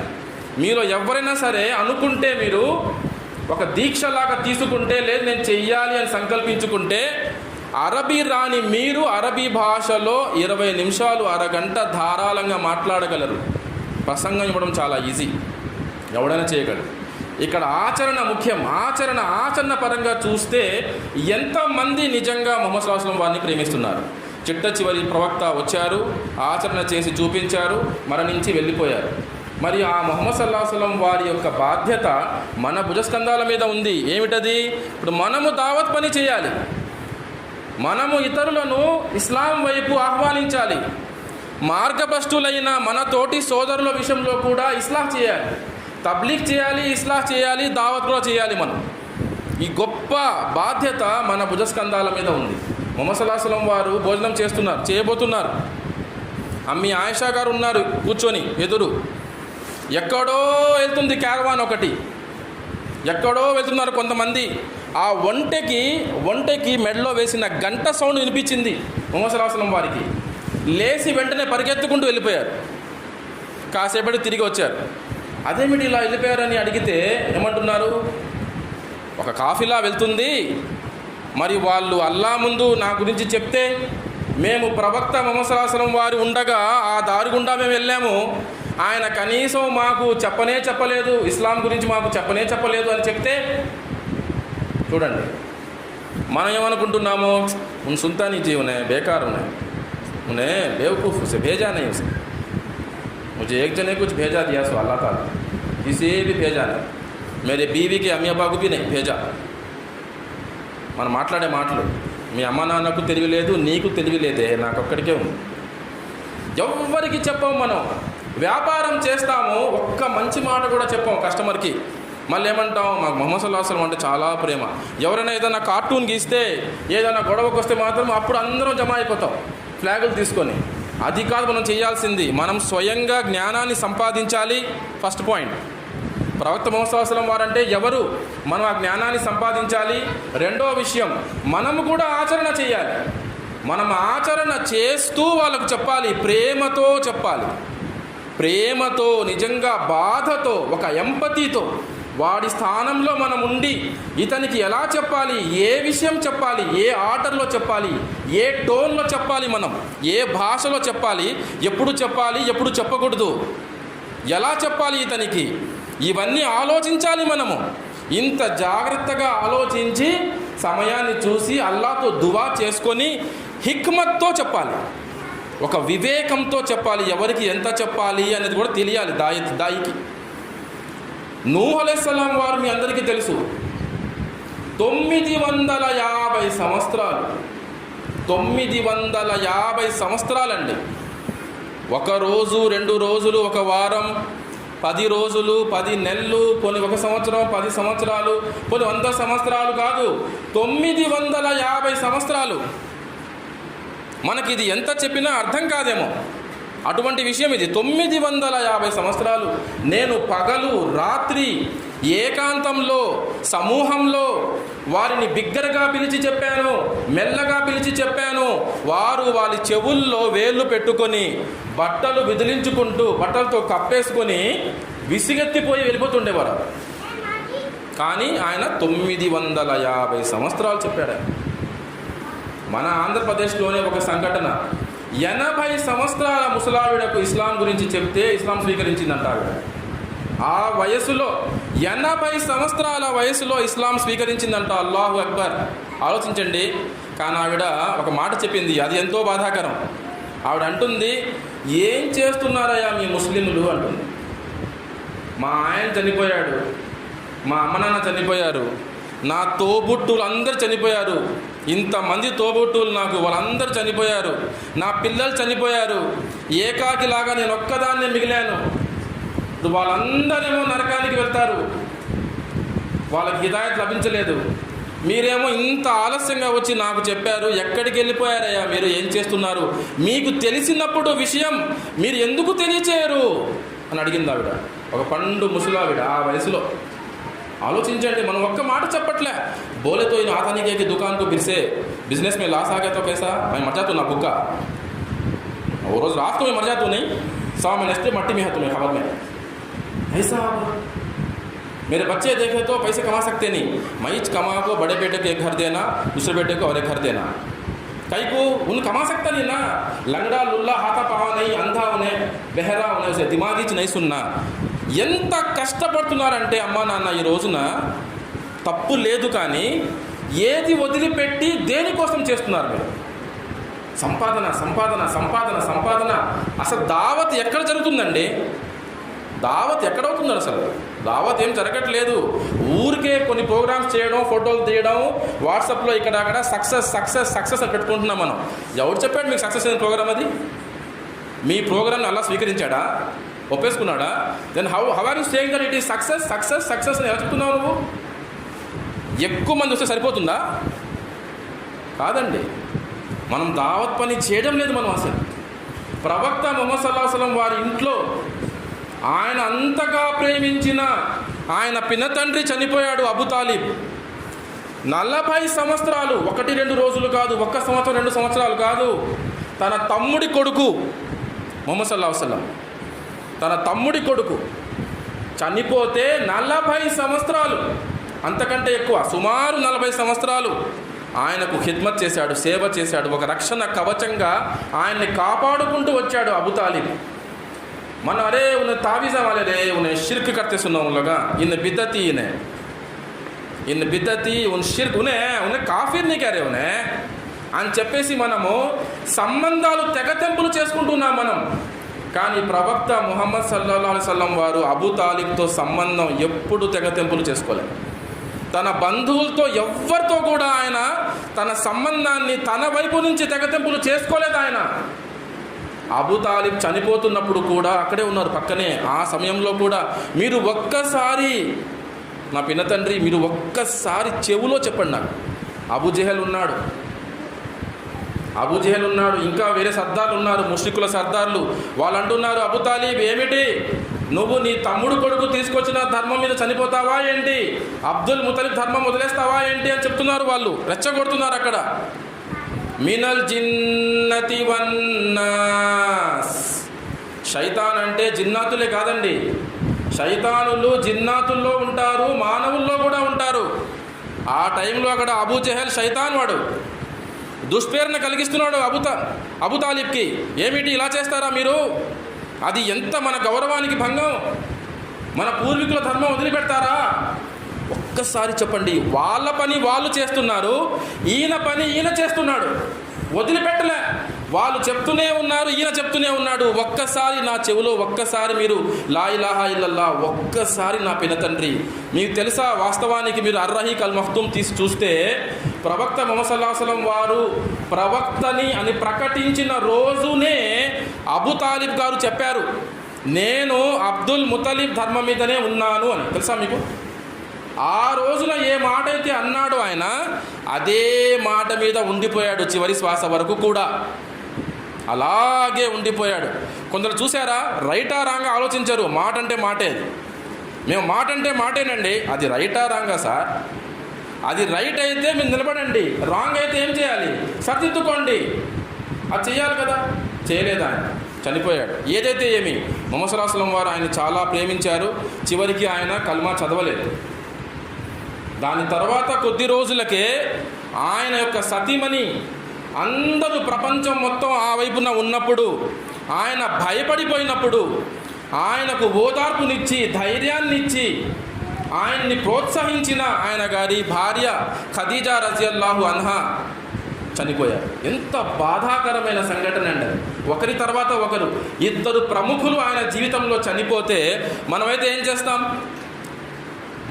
మీరు ఎవరైనా సరే అనుకుంటే, మీరు ఒక దీక్షలాగా తీసుకుంటే, లేదు నేను చెయ్యాలి అని సంకల్పించుకుంటే, అరబీ రాని మీరు అరబీ భాషలో 20 నిమిషాలు, అరగంట ధారాళంగా మాట్లాడగలరు. ప్రసంగం ఇవ్వడం చాలా ఈజీ, ఎవడైనా చేయగలరు. ఇక్కడ ఆచరణ ముఖ్యం. ఆచరణ పరంగా చూస్తే ఎంతమంది నిజంగా ముహమ్మద్ సల్లల్లాహు అలైహి వసల్లం వారిని ప్రేమిస్తున్నారు. చిట్ట చివరి ప్రవక్త వచ్చారు, ఆచరణ చేసి చూపించారు, మరణించి వెళ్ళిపోయారు. మరి ఆ ముహమ్మద్ సల్లల్లాహు అలైహి వసల్లం వారి యొక్క బాధ్యత మన భుజస్కంధాల మీద ఉంది. ఏమిటది? ఇప్పుడు మనము దావత్ పని చేయాలి, మనము ఇతరులను ఇస్లాం వైపు ఆహ్వానించాలి. మార్గభ్రష్టులైన మన తోటి సోదరుల విషయంలో కూడా ఇస్లాహ్ చేయాలి, తబ్లీగ్ చేయాలి, ఇస్లాహ్ చేయాలి, దావత్ కూడా చేయాలి. మనం ఈ గొప్ప బాధ్యత మన భుజస్కంధాల మీద ఉంది. ముహమ్మద్ సల్లల్లాహు అలైహి వసల్లం వారు భోజనం చేయబోతున్నారు. అమ్మి ఆయిషా గారు ఉన్నారు కూర్చొని ఎదురు. ఎక్కడో వెళ్తుంది క్యారవాన్ ఒకటి, ఎక్కడో వెళ్తున్నారు కొంతమంది. ఆ ఒంటెకి మెడలో వేసిన గంట సౌండ్ వినిపించింది ముహమ్మద్ సల్లల్లాహు అలైహి వసల్లం వారికి. లేచి వెంటనే పరిగెత్తుకుంటూ వెళ్ళిపోయారు. కాసేపటి తిరిగి వచ్చారు. అదేమిటి ఇలా వెళ్ళిపోయారని అడిగితే ఏమంటున్నారు? ఒక కాఫిలా వెళ్తుంది, మరి వాళ్ళు అల్లా ముందు నా గురించి చెప్తే, మేము ప్రవక్త ముహమ్మద్ సల్లల్లాహు అలైహి వసల్లం వారు ఉండగా ఆ దారి గుండా మేము వెళ్ళాము, ఆయన కనీసం మాకు చెప్పలేదు, ఇస్లాం గురించి మాకు చెప్పలేదు అని చెప్తే, చూడండి మనం ఏమనుకుంటున్నాము, उन सुनता नहीं जी, उन्हें बेकार, उन्हें बेवकूफ़ से भेजा नहीं उसे, मुझे एक जने कुछ भेजा दिया सो अल्लाह ताला, किसी भी भेजा नहीं, मेरे बीवी के अम्मी अब्बा को भी नहीं भेजा. మనం మాట్లాడే మాటలు, మీ అమ్మ నాన్నకు తెలివి లేదు, నీకు తెలివి లేదే, నాకు ఒక్కడికే ఉంది. ఎవ్వరికి చెప్పాము. మనం వ్యాపారం చేస్తాము, ఒక్క మంచి మాట కూడా చెప్పాము కస్టమర్కి. మళ్ళీ ఏమంటాం, మాకు ముహమ్మద్ సల్లల్లాహు అలైహి వసల్లం అంటే చాలా ప్రేమ. ఎవరైనా ఏదైనా కార్టూన్ గీస్తే, ఏదైనా గొడవకు వస్తే మాత్రం అప్పుడు అందరం జమ అయిపోతాం ఫ్లాగులు తీసుకొని. అది కాదు మనం చేయాల్సింది. మనం స్వయంగా జ్ఞానాన్ని సంపాదించాలి. First point. ప్రవక్త ముహమ్మద్ సల్లల్లాహు అలైహి వసల్లం వారంటే ఎవరు, మనం ఆ జ్ఞానాన్ని సంపాదించాలి. రెండో విషయం, మనము కూడా ఆచరణ చేయాలి. మనం ఆచరణ చేస్తూ వాళ్ళకు చెప్పాలి, ప్రేమతో చెప్పాలి. ప్రేమతో, నిజంగా బాధతో, ఒక ఎంపతితో వాడి స్థానంలో మనం ఉండి ఇతనికి ఎలా చెప్పాలి, ఏ విషయం చెప్పాలి, ఏ ఆర్డర్లో చెప్పాలి, ఏ టోన్లో చెప్పాలి, మనం ఏ భాషలో చెప్పాలి, ఎప్పుడు చెప్పాలి, ఎప్పుడు చెప్పకూడదు, ఎలా చెప్పాలి ఇతనికి, ఇవన్నీ ఆలోచించాలి మనము. ఇంత జాగ్రత్తగా ఆలోచించి సమయాన్ని చూసి అల్లాహ్తో దువా చేసుకొని హిక్మత్తో చెప్పాలి, ఒక వివేకంతో చెప్పాలి. ఎవరికి ఎంత చెప్పాలి అనేది కూడా తెలియాలి దాయికి. నూహ్ అలైహిస్సలాం వారు మీ అందరికీ తెలుసు, 950 సంవత్సరాలు, 950 సంవత్సరాలండి. ఒక రోజు, 2 రోజులు, ఒక వారం, 10 రోజులు, 10 నెలలు, కొన్ని 1 సంవత్సరం, 10 సంవత్సరాలు, కొన్ని 100 సంవత్సరాలు కాదు, 950 సంవత్సరాలు. మనకి ఇది ఎంత చెప్పినా అర్థం కాదేమో, అటువంటి విషయం ఇది. 950 సంవత్సరాలు నేను పగలు రాత్రి ఏకాంతంలో సమూహంలో వారిని బిగ్గరగా పిలిచి చెప్పాను, మెల్లగా పిలిచి చెప్పాను. వారు వాళ్ళ చెవుల్లో వేళ్ళు పెట్టుకొని బట్టలు విదిలించుకుంటూ బట్టలతో కప్పేసుకొని విసిగెత్తిపోయి వెళ్ళిపోతుండేవారు. కానీ ఆయన 950 సంవత్సరాలు చెప్పాడు. మన ఆంధ్రప్రదేశ్లోనే ఒక సంఘటన, 80 సంవత్సరాల ముసలావిడకు ఇస్లాం గురించి చెప్తే ఇస్లాం స్వీకరించిందంట ఆవిడ. ఆ వయసులో, 80 సంవత్సరాల వయసులో ఇస్లాం స్వీకరించిందంట. అల్లాహు అక్బర్. ఆలోచించండి. కానీ ఆవిడ ఒక మాట చెప్పింది, అది ఎంతో బాధాకరం. ఆవిడ అంటుంది, ఏం చేస్తున్నారయ్యా మీ ముస్లింలు అంటుంది. మా ఆయన చనిపోయాడు, మా అమ్మ నాన్న చనిపోయారు, నా తోబుట్టులు అందరు చనిపోయారు, ఇంతమంది తోబుట్టులు నాకు, వాళ్ళందరూ చనిపోయారు, నా పిల్లలు చనిపోయారు, ఏకాకిలాగా నేను ఒక్కదాన్నే మిగిలాను. వాళ్ళందరేమో నరకానికి వెళ్తారు, వాళ్ళకి హిదాయత్ లభించలేదు. మీరేమో ఇంత ఆలస్యంగా వచ్చి నాకు చెప్పారు, ఎక్కడికి వెళ్ళిపోయారయ్యా మీరు, ఏం చేస్తున్నారు, మీకు తెలిసినప్పుడు విషయం మీరు ఎందుకు తెలియచేయరు అని అడిగింది ఆవిడ. ఒక పండు ముసలావిడ ఆ వయసులో. ఆలోచించండి. మనం ఒక్క మాట చెప్పట్లే, बोले तो इन आता नहीं गया कि दुकान को फिर से बिजनेस में लॉस आ गया तो कैसा, मैं मर जाता हूँ ना भूखा, वो रोज़ रात को मैं मर जाता हूँ नहीं, 100 में नस्ते मट्टी में है तुम्हें खबर में ऐसा। मेरे बच्चे देखे तो पैसे कमा सकते नहीं, मैं कमा को बड़े बेटे को एक घर देना, दूसरे बेटे को और एक घर देना, कई को उन कमा सकता नहीं ना, लंगड़ा लुल्ला हाथा पावा नहीं, अंधा उन्हें, बहरा उन्हें, उसे दिमागी नहीं सुनना. ఎంత కష్టపడుతున్నారంటే అమ్మా నాన్న ఈ రోజున, తప్పు లేదు కానీ ఏది వదిలిపెట్టి దేనికోసం చేస్తున్నారు మీరు? సంపాదన సంపాదన సంపాదన సంపాదన. అసలు దావత్ ఎక్కడ జరుగుతుందండి? దావత్ ఎక్కడవుతుందో అసలు దావత్ ఏం జరగట్లేదు. ఊరికే కొన్ని ప్రోగ్రామ్స్ చేయడం, ఫోటోలు తీయడం, వాట్సాప్లో ఇక్కడ అక్కడ సక్సెస్ సక్సెస్ సక్సెస్ అని పెట్టుకుంటున్నాం మనం. ఎవరు చెప్పాడు మీకు సక్సెస్ అయిన ప్రోగ్రామ్? అది మీ ప్రోగ్రామ్ని అలా స్వీకరించాడా, ఒప్పేసుకున్నాడా? Then how are you saying that it is success success success అని ఎలా చెప్తున్నావు నువ్వు? ఎక్కువ మంది వస్తే సరిపోతుందా? కాదండి. మనం దావత్ పని చేయడం లేదు మనం అసలు. ప్రవక్త ముహమ్మద్ సల్లల్లాహు అలైహి వసల్లం వారి ఇంట్లో ఆయన అంతగా ప్రేమించిన ఆయన పినతండ్రి చనిపోయాడు, అబూ తాలిబ్. 40 సంవత్సరాలు, 1-2 రోజులు కాదు, 1 సంవత్సరం 2 సంవత్సరాలు కాదు, తన తమ్ముడి కొడుకు ముహమ్మద్ సల్లల్లాహు అలైహి వసల్లం, తన తమ్ముడి కొడుకు చనిపోతే 40 సంవత్సరాలు, అంతకంటే ఎక్కువ, సుమారు 40 సంవత్సరాలు ఆయనకు ఖిద్మత్ చేశాడు, సేవ చేశాడు. ఒక రక్షణ కవచంగా ఆయన్ని కాపాడుకుంటూ వచ్చాడు అబూ తాలిబ్. మన అరే ఉన్న తావీజా వాలే రే ఉన్నే షిర్క్ करते सुना उन लोग, इन बिदती इन बिदती उन షిర్క్ ఉన్నే కాఫీర్ నీ కరే ఉన్నే అని చెప్పేసి మనము సంబంధాలు తెగతెంపులు చేసుకుంటున్నాం మనం. కానీ ప్రవక్త ముహమ్మద్ సల్లల్లాహు అలైహి వసల్లం వారు అబూ తాలిబ్తో సంబంధం ఎప్పుడు తెగతెంపులు చేసుకోలేదు. తన బంధువులతో ఎవ్వరితో కూడా ఆయన తన సంబంధాన్ని తన వైపు నుంచి తెగతెంపులు చేసుకోలేదు. ఆయన అబూ తాలిబ్ చనిపోతున్నప్పుడు కూడా అక్కడే ఉన్నారు పక్కనే. ఆ సమయంలో కూడా మీరు ఒక్కసారి నా పిన్న తండ్రి, మీరు ఒక్కసారి చెవులో చెప్పండి నాకు. అబూజెహల్ ఉన్నాడు, ఇంకా వేరే సర్దార్లు ఉన్నారు, ముష్రికుల సర్దార్లు. వాళ్ళు అంటున్నారు, అబూ తాలిబ్ ఏమిటి, నువ్వు నీ తమ్ముడు కొడుకు తీసుకొచ్చిన ధర్మం మీద చనిపోతావా ఏంటి, అబ్దుల్ ముతలిబ్ ధర్మం వదిలేస్తావా ఏంటి అని చెప్తున్నారు. వాళ్ళు రెచ్చగొడుతున్నారు అక్కడ. మినల్ జిన్నతి వన్నాస్. శైతాన్ అంటే జిన్నాతులే కాదండి, శైతానులు జిన్నాతుల్లో ఉంటారు, మానవుల్లో కూడా ఉంటారు. ఆ టైంలో అక్కడ అబూజెహల్ శైతాన్ వాడు దుష్పేరును కలిగిస్తున్నాడు అబూ తాలిబ్కి. ఏమిటి ఇలా చేస్తారా మీరు, అది ఎంత మన గౌరవానికి భంగం, మన పూర్వీకుల ధర్మం వదిలిపెడతారా? ఒక్కసారి చెప్పండి. వాళ్ళ పని వాళ్ళు చేస్తున్నారు, ఈయన పని ఈయన చేస్తున్నాడు, వదిలిపెట్టలే. వాళ్ళు చెప్తూనే ఉన్నారు, ఈయన చెప్తూనే ఉన్నాడు. ఒక్కసారి నా చెవిలో ఒక్కసారి మీరు లా ఇలాహా ఇల్లల్లా, ఒక్కసారి నా పిన తండ్రి. మీకు తెలుసా, వాస్తవానికి మీరు అర్రహీక్ అల్ మఖ్తూమ్ తీసి చూస్తే ప్రవక్త ముహమ్మద్ సల్లల్లాహు అలైహి వసల్లం వారు ప్రవక్తని అని ప్రకటించిన రోజునే అబూ తాలిబ్ గారు చెప్పారు, నేను అబ్దుల్ ముతలిబ్ ధర్మం మీదనే ఉన్నాను అని. తెలుసా మీకు? ఆ రోజున ఏ మాట అయితే అన్నాడో ఆయన, అదే మాట మీద ఉండిపోయాడు చివరి శ్వాస వరకు కూడా. అలాగే ఉండిపోయాడు. కొందరు చూసారా, రైటా రాంగా ఆలోచించారు. మాట అంటే మాటే, మేము మాట అంటే మాటేనండి. అది రైటా రాంగా సార్? అది రైట్ అయితే మీరు నిలబడండి, రాంగ్ అయితే ఏం చేయాలి, సరిదిద్దుకోండి. అది చేయాలి కదా, చేయలేదు. ఆయన చనిపోయాడు. ఏదైతే ఏమి, ముహమ్మద్ సల్లల్లాహు అలైహి వసల్లం వారు ఆయన చాలా ప్రేమించారు. చివరికి ఆయన కల్మా చదవలేదు. దాని తర్వాత కొద్ది రోజులకే ఆయన యొక్క సతీమణి, అందరూ ప్రపంచం మొత్తం ఆ వైపున ఉన్నప్పుడు, ఆయన భయపడిపోయినప్పుడు ఆయనకు ఓదార్పునిచ్చి ధైర్యాన్నిచ్చి ఆయన్ని ప్రోత్సహించిన ఆయన గారి భార్య ఖదీజా రజియల్లాహు అన్హా చనిపోయారు. ఎంత బాధాకరమైన సంఘటన అండి. ఒకరి తర్వాత ఒకరు, ఇద్దరు ప్రముఖులు ఆయన జీవితంలో చనిపోతే మనమైతే ఏం చేస్తాం?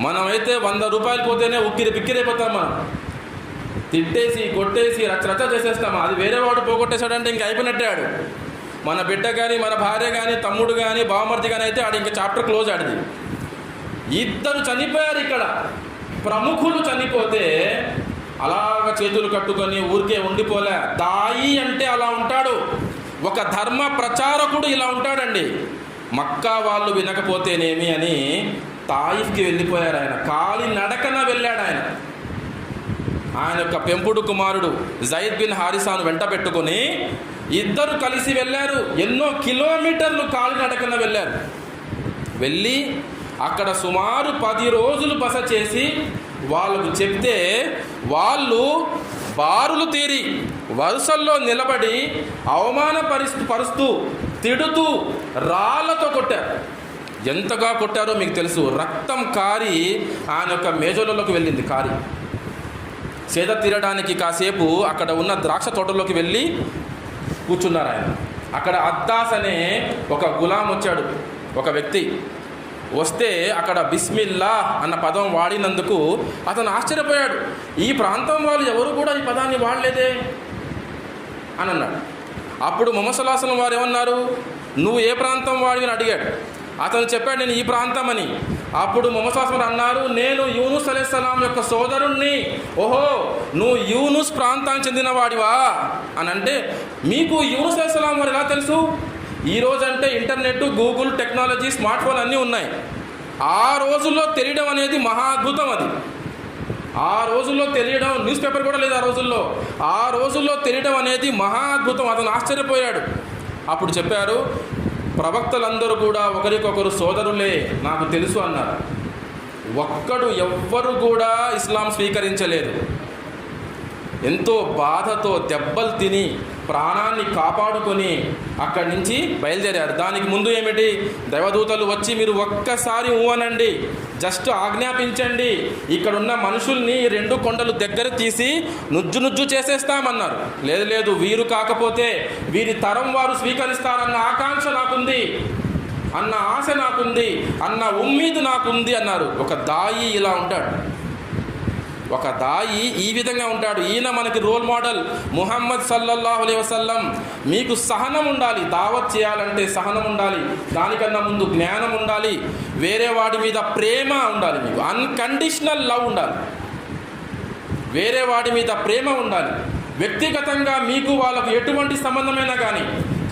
మనమైతే 100 రూపాయలు పోతేనే ఉక్కిరి బిక్కిరైపోతాం. మనం తిట్టేసి కొట్టేసి రచ్చ చేసేస్తాం. అది వేరే వాడు పోగొట్టేశాడంటే ఇంక అయిపోయినట్టే. మన బిడ్డ కానీ, మన భార్య కానీ, తమ్ముడు కానీ, బావమర్ది కానీ అయితే ఇంక చాప్టర్ క్లోజ్. ఆడిది. ఇద్దరు చనిపోయారు ఇక్కడ, ప్రముఖులు చనిపోతే అలాగ చేతులు కట్టుకొని ఊరికే ఉండిపోలే. దాయి అంటే అలా ఉంటాడు, ఒక ధర్మ ప్రచారకుడు ఇలా ఉంటాడండి. మక్కా వాళ్ళు వినకపోతేనేమి అని తాయిఫ్కి వెళ్ళిపోయారు. ఆయన కాలి నడకన వెళ్ళాడు. ఆయన యొక్క పెంపుడు కుమారుడు జైద్ బిన్ హారిసాను వెంట పెట్టుకొని ఇద్దరు కలిసి వెళ్ళారు. ఎన్నో కిలోమీటర్లు కాలి నడకన వెళ్ళారు. వెళ్ళి అక్కడ సుమారు 10 రోజులు బస చేసి వాళ్ళకు చెప్తే వాళ్ళు బారులు తీరి వరుసల్లో నిలబడి అవమానపరుస్తూ తిడుతూ రాళ్లతో కొట్టారు. ఎంతగా కొట్టారో మీకు తెలుసు. రక్తం కారి ఆయన యొక్క మేజోలలోకి వెళ్ళింది. కారి సేద తీరడానికి కాసేపు అక్కడ ఉన్న ద్రాక్ష తోటలోకి వెళ్ళి కూర్చున్నారు ఆయన. అక్కడ అద్దాస్ అనే ఒక గులాం వచ్చాడు, ఒక వ్యక్తి వస్తే అక్కడ బిస్మిల్లా అన్న పదం వాడినందుకు అతను ఆశ్చర్యపోయాడు. ఈ ప్రాంతం వాళ్ళు ఎవరు కూడా ఈ పదాన్ని వాడలేదే అని అన్నాడు. అప్పుడు ముహమ్మద్ సల్లల్లాహు అలైహి వసల్లం వారు ఏమన్నారు, నువ్వు ఏ ప్రాంతం వాడివి అని అడిగాడు. అతను చెప్పాడు, నేను ఈ ప్రాంతం అని. అప్పుడు ముహమ్మద్ సల్లల్లాహు అలైహి వసల్లం అన్నారు, నేను యూనుస్ అలైహిస్సలాం యొక్క సోదరుణ్ణి. ఓహో, నువ్వు యూనుస్ ప్రాంతానికి చెందిన వాడివా అని అంటే, మీకు యూనుస్ అలైహిస్సలాం వారు ఎలా తెలుసు? ఈరోజు అంటే internet, Google, technology, smart phone అన్నీ ఉన్నాయి. ఆ రోజుల్లో తెలియడం అనేది మహా అద్భుతం. అది ఆ రోజుల్లో తెలియడం, న్యూస్ పేపర్ కూడా లేదు ఆ రోజుల్లో. ఆ రోజుల్లో తెలియడం అనేది మహా అద్భుతం. అతను ఆశ్చర్యపోయాడు. అప్పుడు చెప్పారు, ప్రవక్తలందరూ కూడా ఒకరికొకరు సోదరులే, నాకు తెలుసు అన్నారు. ఎవ్వరు కూడా ఇస్లాం స్వీకరించలేదు. ఎంతో బాధతో దెబ్బలు తిని ప్రాణాన్ని కాపాడుకొని అక్కడి నుంచి బయలుదేరారు. దానికి ముందు ఏమిటి, దైవదూతలు వచ్చి మీరు ఒక్కసారి ఊవనండి, జస్ట్ ఆజ్ఞాపించండి, ఇక్కడున్న మనుషుల్ని 2 కొండలు దగ్గర తీసి నుజ్జు చేసేస్తామన్నారు. లేదు, వీరు కాకపోతే వీరి తరం వారు స్వీకరిస్తారన్న ఆకాంక్ష నాకుంది, అన్న ఆశ నాకుంది, అన్న ఉమ్మీదు నాకుంది అన్నారు. ఒక దాయి ఇలా ఉంటాడు. ఒక దాయి ఈ విధంగా ఉంటాడు. ఈయన మనకి రోల్ మోడల్ ముహమ్మద్ సల్లల్లాహు అలైహి వసల్లం. మీకు సహనం ఉండాలి, దావత్ చేయాలంటే సహనం ఉండాలి, దానికన్నా ముందు జ్ఞానం ఉండాలి, వేరే వాడి మీద ప్రేమ ఉండాలి, మీకు అన్కండిషనల్ లవ్ ఉండాలి, వేరే వాడి మీద ప్రేమ ఉండాలి. వ్యక్తిగతంగా మీకు వాళ్ళకు ఎటువంటి సంబంధమైనా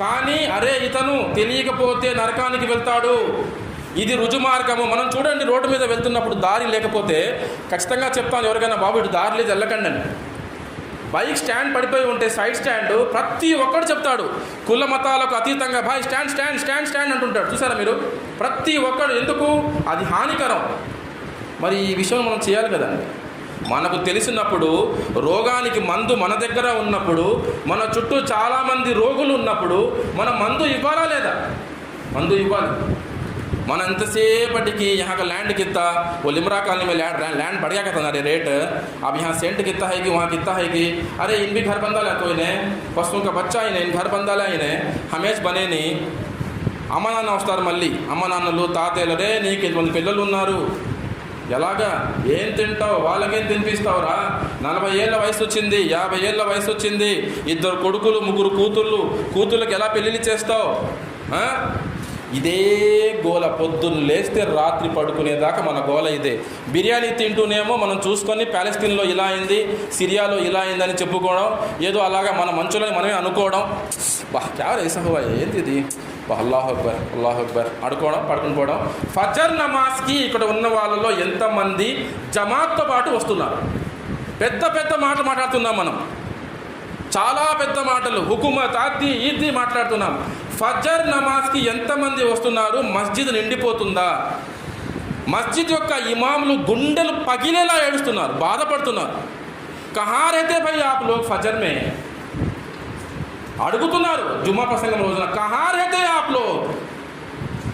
కానీ అరే ఇతను తెలియకపోతే నరకానికి వెళ్తాడు, ఇది రుజుమార్గము. మనం చూడండి, రోడ్డు మీద వెళ్తున్నప్పుడు దారి లేకపోతే ఖచ్చితంగా చెప్తాను ఎవరికైనా, బాబు ఇటు దారి లేదు వెళ్ళకండి అని. బైక్ స్టాండ్ పడిపోయి ఉంటే సైడ్ స్టాండ్ ప్రతి ఒక్కడు చెప్తాడు, కుల మతాలకు అతీతంగా బాయ్ స్టాండ్ స్టాండ్ స్టాండ్ స్టాండ్ అంటుంటాడు. చూసారా మీరు? ప్రతి ఒక్కడు. ఎందుకు? అది హానికరం. మరి ఈ విషయం మనం చేయాలి కదండి. మనకు తెలిసినప్పుడు, రోగానికి మందు మన దగ్గర ఉన్నప్పుడు, మన చుట్టూ చాలామంది రోగులు ఉన్నప్పుడు మనం మందు ఇవ్వాలా లేదా? మందు ఇవ్వాలి. మనం ఎంతసేపటికి यहाँ का लैंड कितना, वो लिमरा कॉलोनी में लैंड बढ़ गया कहता ना रेट, अब यहाँ सेंट कितना है कि वहाँ कितना है कि अरे इन भी घर बंदा ला तो इन्हें पशुओं का बच्चा इन्हें इन घर बंदा ला इन्हें हमेश बने नहीं అమ్మ నాన్న వస్తారు. మళ్ళీ అమ్మ నాన్నలు తాతయ్యలరే నీకు ఇంతమంది పిల్లలు ఉన్నారు, ఎలాగా ఏం తింటావు, వాళ్ళకేం తినిపిస్తావురా? 40 ఏళ్ళ వయసు వచ్చింది, 50 ఏళ్ళ వయసు వచ్చింది, 2 కొడుకులు 3 కూతుళ్ళకి ఎలా పెళ్ళిళ్ళు చేస్తావు? ఇదే గోల. పొద్దున్న లేస్తే రాత్రి పడుకునేదాకా మన గోల ఇదే. బిర్యానీ తింటూనేమో మనం చూసుకొని ప్యాలెస్తీన్లో ఇలా అయింది, సిరియాలో ఇలా అయిందని చెప్పుకోవడం, ఏదో అలాగా మన మంచులని మనమే అనుకోవడం. క్యా రేసా హువా, ఏంటి ఇది, అల్లాహ్ అక్బర్ అల్లాహ్ అక్బర్ అనుకోవడం, పడుకుని పోవడం. ఫజర్ నమాజ్కి ఇక్కడ ఉన్న వాళ్ళలో ఎంతమంది జమాత్తో పాటు వస్తున్నారు? పెద్ద పెద్ద మాటలు మాట్లాడుతున్నాం మనం, చాలా పెద్ద మాటలు, హుకుమత్ అది ఇది మాట్లాడుతున్నాం. ఫజర్ నమాజ్కి ఎంతమంది వస్తున్నారు? మస్జిద్ నిండిపోతుందా? మస్జిద్ యొక్క ఇమాములు గుండెలు పగిలేలా ఏడుస్తున్నారు, బాధపడుతున్నారు. కహా రేతే భయ్ ఆప్ లోగ్ ఫజర్ మే అడుగుతున్నారు. జుమ్మా ప్రసంగం రోజున కహా రేతే ఆప్ లోగ్.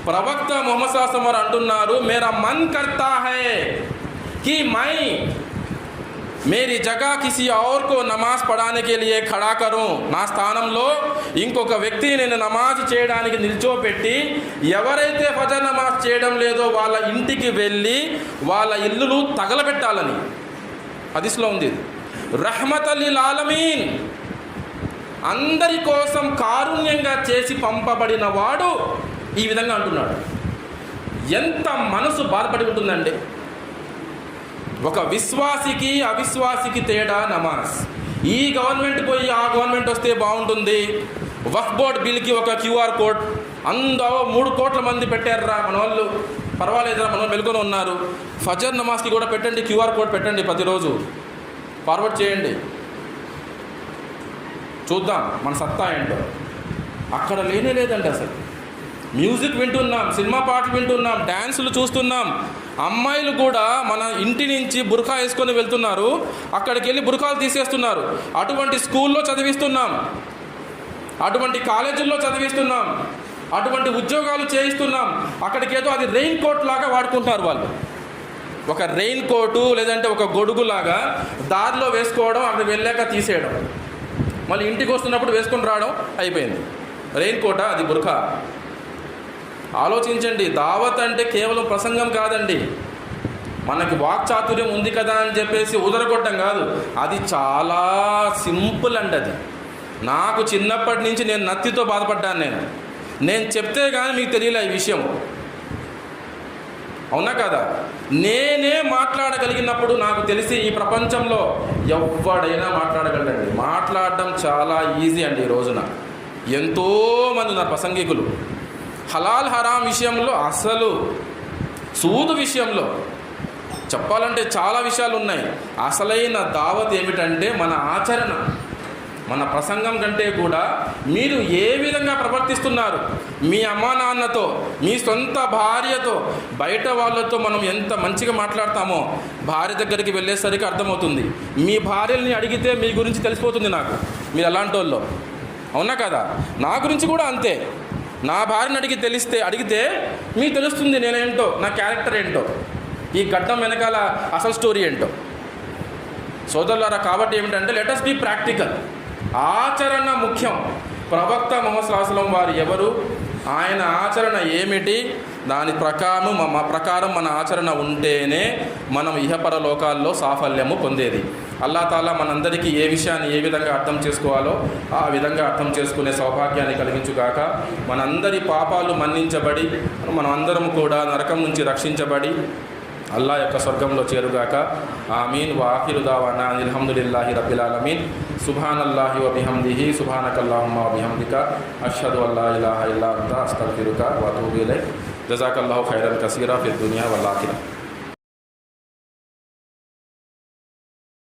ప్రవక్త ముహమ్మద్ సల్లల్లాహు అలైహి వసల్లం అంటున్నారు, మేరా మన్ కర్తా హై కి మై మేరీ జగ కిసి ఔర్ కో నమాజ్ పడానే కే లియే ఖడా కరూं. నా స్థానంలో ఇంకొక వ్యక్తిని నేను నమాజ్ చేయడానికి నిల్చోపెట్టి, ఎవరైతే ఫజర్ నమాజ్ చేయడం లేదో వాళ్ళ ఇంటికి వెళ్ళి వాళ్ళ ఇల్లులు తగలబెట్టాలని హదీస్లో ఉంది. రహ్మతల్ లిల్ ఆలమీన్, అందరి కోసం కారుణ్యంగా చేసి పంపబడిన వాడు ఈ విధంగా అంటున్నాడు. ఎంత మనసు బాధపడి ఉంటుందండి. ఒక విశ్వాసికి అవిశ్వాసికి తేడా నమాజ్. ఈ గవర్నమెంట్ పోయి ఆ గవర్నమెంట్ వస్తే బాగుంటుంది, వక్ఫ్ బోర్డ్ బిల్కి ఒక క్యూఆర్ కోడ్, 3 కోట్ల మంది పెట్టారురా మన వాళ్ళు, పర్వాలేదురా మనం మెలుకొని ఉన్నారు. ఫజర్ నమాజ్కి కూడా పెట్టండి, క్యూఆర్ కోడ్ పెట్టండి, ప్రతిరోజు ఫార్వర్డ్ చేయండి, చూద్దాం మన సత్తా ఏంటో. అక్కడ లేనే లేదండి అసలు. మ్యూజిక్ వింటున్నాం, సినిమా పాటలు వింటున్నాం, డ్యాన్సులు చూస్తున్నాం. అమ్మాయిలు కూడా మన ఇంటి నుంచి బుర్ఖా వేసుకొని వెళ్తున్నారు, అక్కడికి వెళ్ళి బుర్ఖాలు తీసేస్తున్నారు. అటువంటి స్కూల్లో చదివిస్తున్నాం, అటువంటి కాలేజీల్లో చదివిస్తున్నాం, అటువంటి ఉద్యోగాలు చేయిస్తున్నాం. అక్కడికి ఏదో అది రెయిన్ కోట్ లాగా వాడుకుంటున్నారు వాళ్ళు. ఒక రెయిన్ కోటు లేదంటే ఒక గొడుగులాగా దారిలో వేసుకోవడం, అక్కడికి వెళ్ళాక తీసేయడం, మళ్ళీ ఇంటికి వస్తున్నప్పుడు వేసుకొని రావడం, అయిపోయింది. రెయిన్ కోటా అది బుర్ఖా? ఆలోచించండి. దావత్ అంటే కేవలం ప్రసంగం కాదండి. మనకి వాక్చాతుర్యం ఉంది కదా అని చెప్పేసి ఉదరగొట్టడం కాదు, అది చాలా సింపుల్ అండి. అది నాకు చిన్నప్పటి నుంచి నేను నత్తితో బాధపడ్డాను. నేను చెప్తే కానీ మీకు తెలియలే ఈ విషయం, అవునా కదా? నేనే మాట్లాడగలిగినప్పుడు నాకు తెలిసి ఈ ప్రపంచంలో ఎవడైనా మాట్లాడగలడండి. మాట్లాడడం చాలా ఈజీ అండి. ఈ రోజున ఎంతోమంది ఉన్నారు ప్రసంగికులు. హలాల్ హరాం విషయంలో, అసలు సూదు విషయంలో చెప్పాలంటే చాలా విషయాలు ఉన్నాయి. అసలైన దావత్ ఏమిటంటే మన ఆచరణ. మన ప్రసంగం కంటే కూడా మీరు ఏ విధంగా ప్రవర్తిస్తున్నారు, మీ అమ్మా నాన్నతో, మీ సొంత భార్యతో, బయట వాళ్ళతో మనం ఎంత మంచిగా మాట్లాడతామో భార్య దగ్గరికి వెళ్ళేసరికి అర్థమవుతుంది. మీ భార్యల్ని అడిగితే మీ గురించి తెలిసిపోతుంది నాకు, మీరు అలాంటి వాళ్ళు, అవునా కదా? నా గురించి కూడా అంతే. నా భార్యను అడిగితే మీకు తెలుస్తుంది నేనేంటో, నా క్యారెక్టర్ ఏంటో, ఈ గడ్డం వెనకాల అసలు స్టోరీ ఏంటో. సోదరులారా, కాబట్టి ఏమిటంటే లెట్ us బీ ప్రాక్టికల్. ఆచరణ ముఖ్యం. ప్రవక్త ముహమ్మద్ సల్లల్లాహు అలైహి వసల్లం వారు ఎవరు, ఆయన ఆచరణ ఏమిటి, దాని ప్రకారం మన ఆచరణ ఉంటేనే మనం ఇహపర లోకాల్లో సాఫల్యము పొందేది. అల్లా తాలా మనందరికీ ఏ విషయాన్ని ఏ విధంగా అర్థం చేసుకోవాలో ఆ విధంగా అర్థం చేసుకునే సౌభాగ్యాన్ని కలిగించుగాక. మనందరి పాపాలు మన్నించబడి మనం అందరం కూడా నరకం నుంచి రక్షించబడి అల్లా యొక్క స్వర్గంలో చేరుగాక. ఆమీన్. వాఖిరు దావానా అల్హమ్దులిల్లాహి రబ్బిల్ ఆలమీన్. సుబ్హానల్లాహి వ బిహమ్దిహి సుబ్హానకల్లాహుమ్మా వ బిహమ్దిక అష్హదు అల్లా ఇలాహా ఇల్లా అంతా అస్తగ్ఫిరుక వ అతూబు ఇలైక్. జజాకల్లాహు ఖైరన్ కసీరా ఫిద్ దునియా వల్ ఆఖిరా.